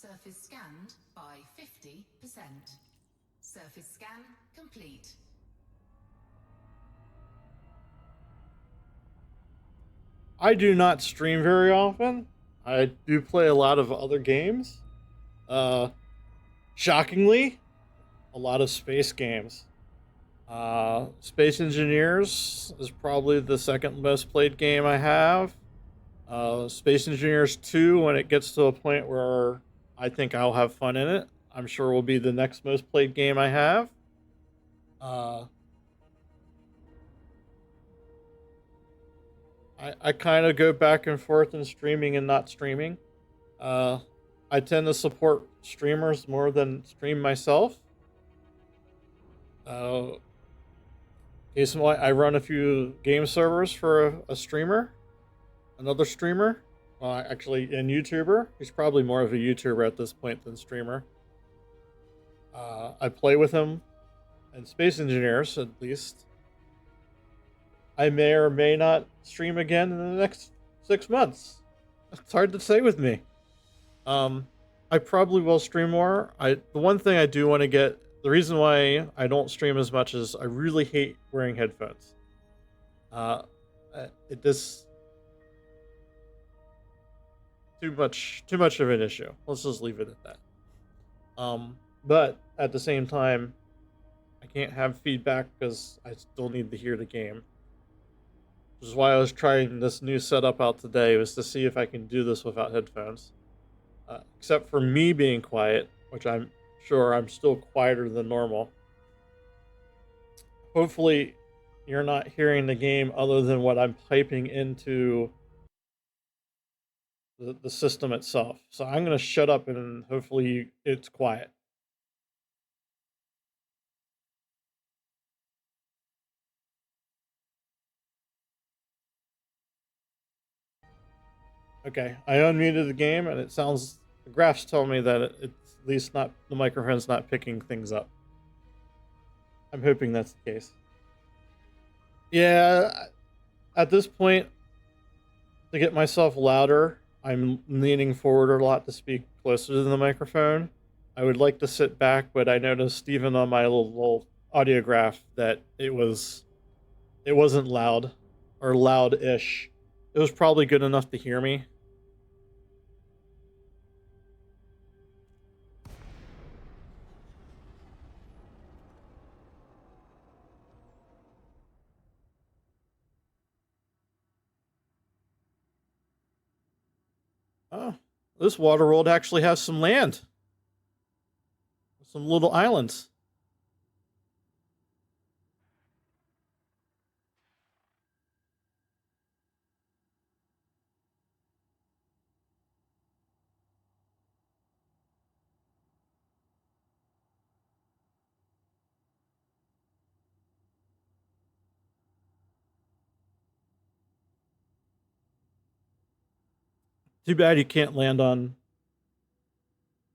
Surface scanned by 50%. Surface scan complete. I do not stream very often. I do play a lot of other games. Shockingly, a lot of space games. Space Engineers is probably the second most played game I have. Space Engineers 2, when it gets to a point where I think I'll have fun in it, I'm sure will be the next most played game I have. I kind of go back and forth in streaming and not streaming. I tend to support streamers more than stream myself. Case in point, I run a few game servers for a streamer, another streamer. Well, actually, a YouTuber. He's probably more of a YouTuber at this point than streamer. I play with him and Space Engineers, at least. I may or may not stream again in the next 6 months. It's hard to say with me. I probably will stream more. The one thing I do want to get, the reason why I don't stream as much is I really hate wearing headphones. It just too much of an issue. Let's just leave it at that. But at the same time, I can't have feedback because I still need to hear the game. Which is why I was trying this new setup out today, was to see if I can do this without headphones. Except for me being quiet, which I'm sure I'm still quieter than normal. Hopefully, you're not hearing the game other than what I'm typing into the system itself. So I'm going to shut up and hopefully it's quiet. Okay, I unmuted the game and it sounds, the graphs tell me that it's at least not, the microphone's not picking things up. I'm hoping that's the case. Yeah, at this point, to get myself louder, I'm leaning forward a lot to speak closer to the microphone. I would like to sit back, but I noticed even on my little audio graph that it wasn't loud or loud-ish. It was probably good enough to hear me. Oh, this water world actually has some land. Some little islands. Too bad you can't land on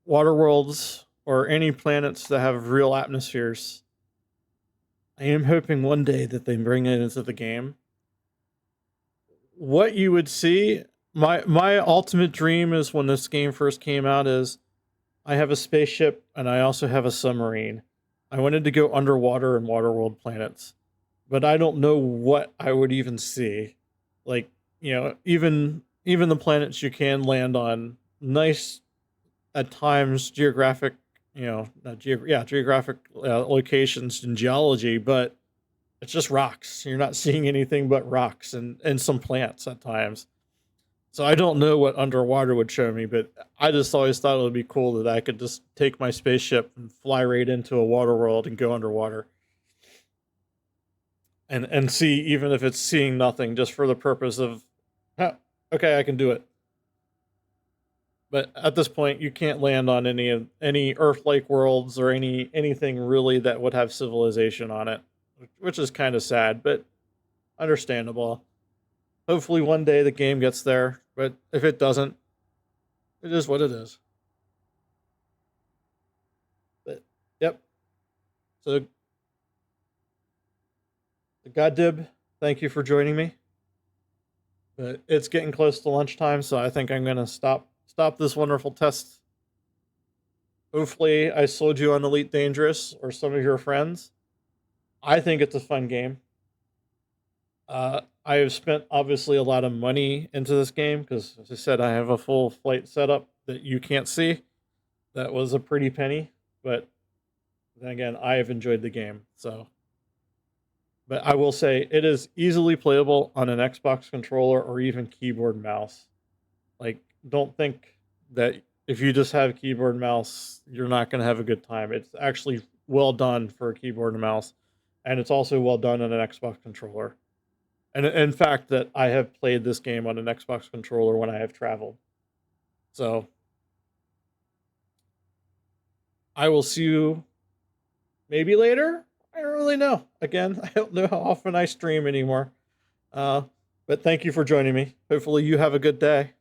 water worlds or any planets that have real atmospheres. I am hoping one day that they bring it into the game. What you would see, my ultimate dream is when this game first came out is I have a spaceship and I also have a submarine. I wanted to go underwater in waterworld planets, but I don't know what I would even see. Like, even the planets you can land on, nice at times geographic, geographic locations in geology, but it's just rocks. You're not seeing anything but rocks and some plants at times. So I don't know what underwater would show me, but I just always thought it would be cool that I could just take my spaceship and fly right into a water world and go underwater. And see, even if it's seeing nothing, just for the purpose of, okay, I can do it. But at this point, you can't land on any Earth-like worlds or anything really that would have civilization on it, which is kind of sad, but understandable. Hopefully one day the game gets there, but if it doesn't, it is what it is. But, yep. So, Goddib, thank you for joining me. But it's getting close to lunchtime, so I think I'm going to stop this wonderful test Hopefully, I sold you on Elite Dangerous or some of your friends. I think it's a fun game. I have spent obviously a lot of money into this game because, as I said, I have a full flight setup that you can't see. That was a pretty penny, but then again, I have enjoyed the game. So, but I will say it is easily playable on an Xbox controller or even keyboard mouse. Like, don't think that if you just have keyboard and mouse, you're not going to have a good time. It's actually well done for a keyboard and mouse, and it's also well done on an Xbox controller. And in fact, that I have played this game on an Xbox controller when I have traveled. So I will see you maybe later. I don't really know. Again, I don't know how often I stream anymore. But thank you for joining me. Hopefully you have a good day.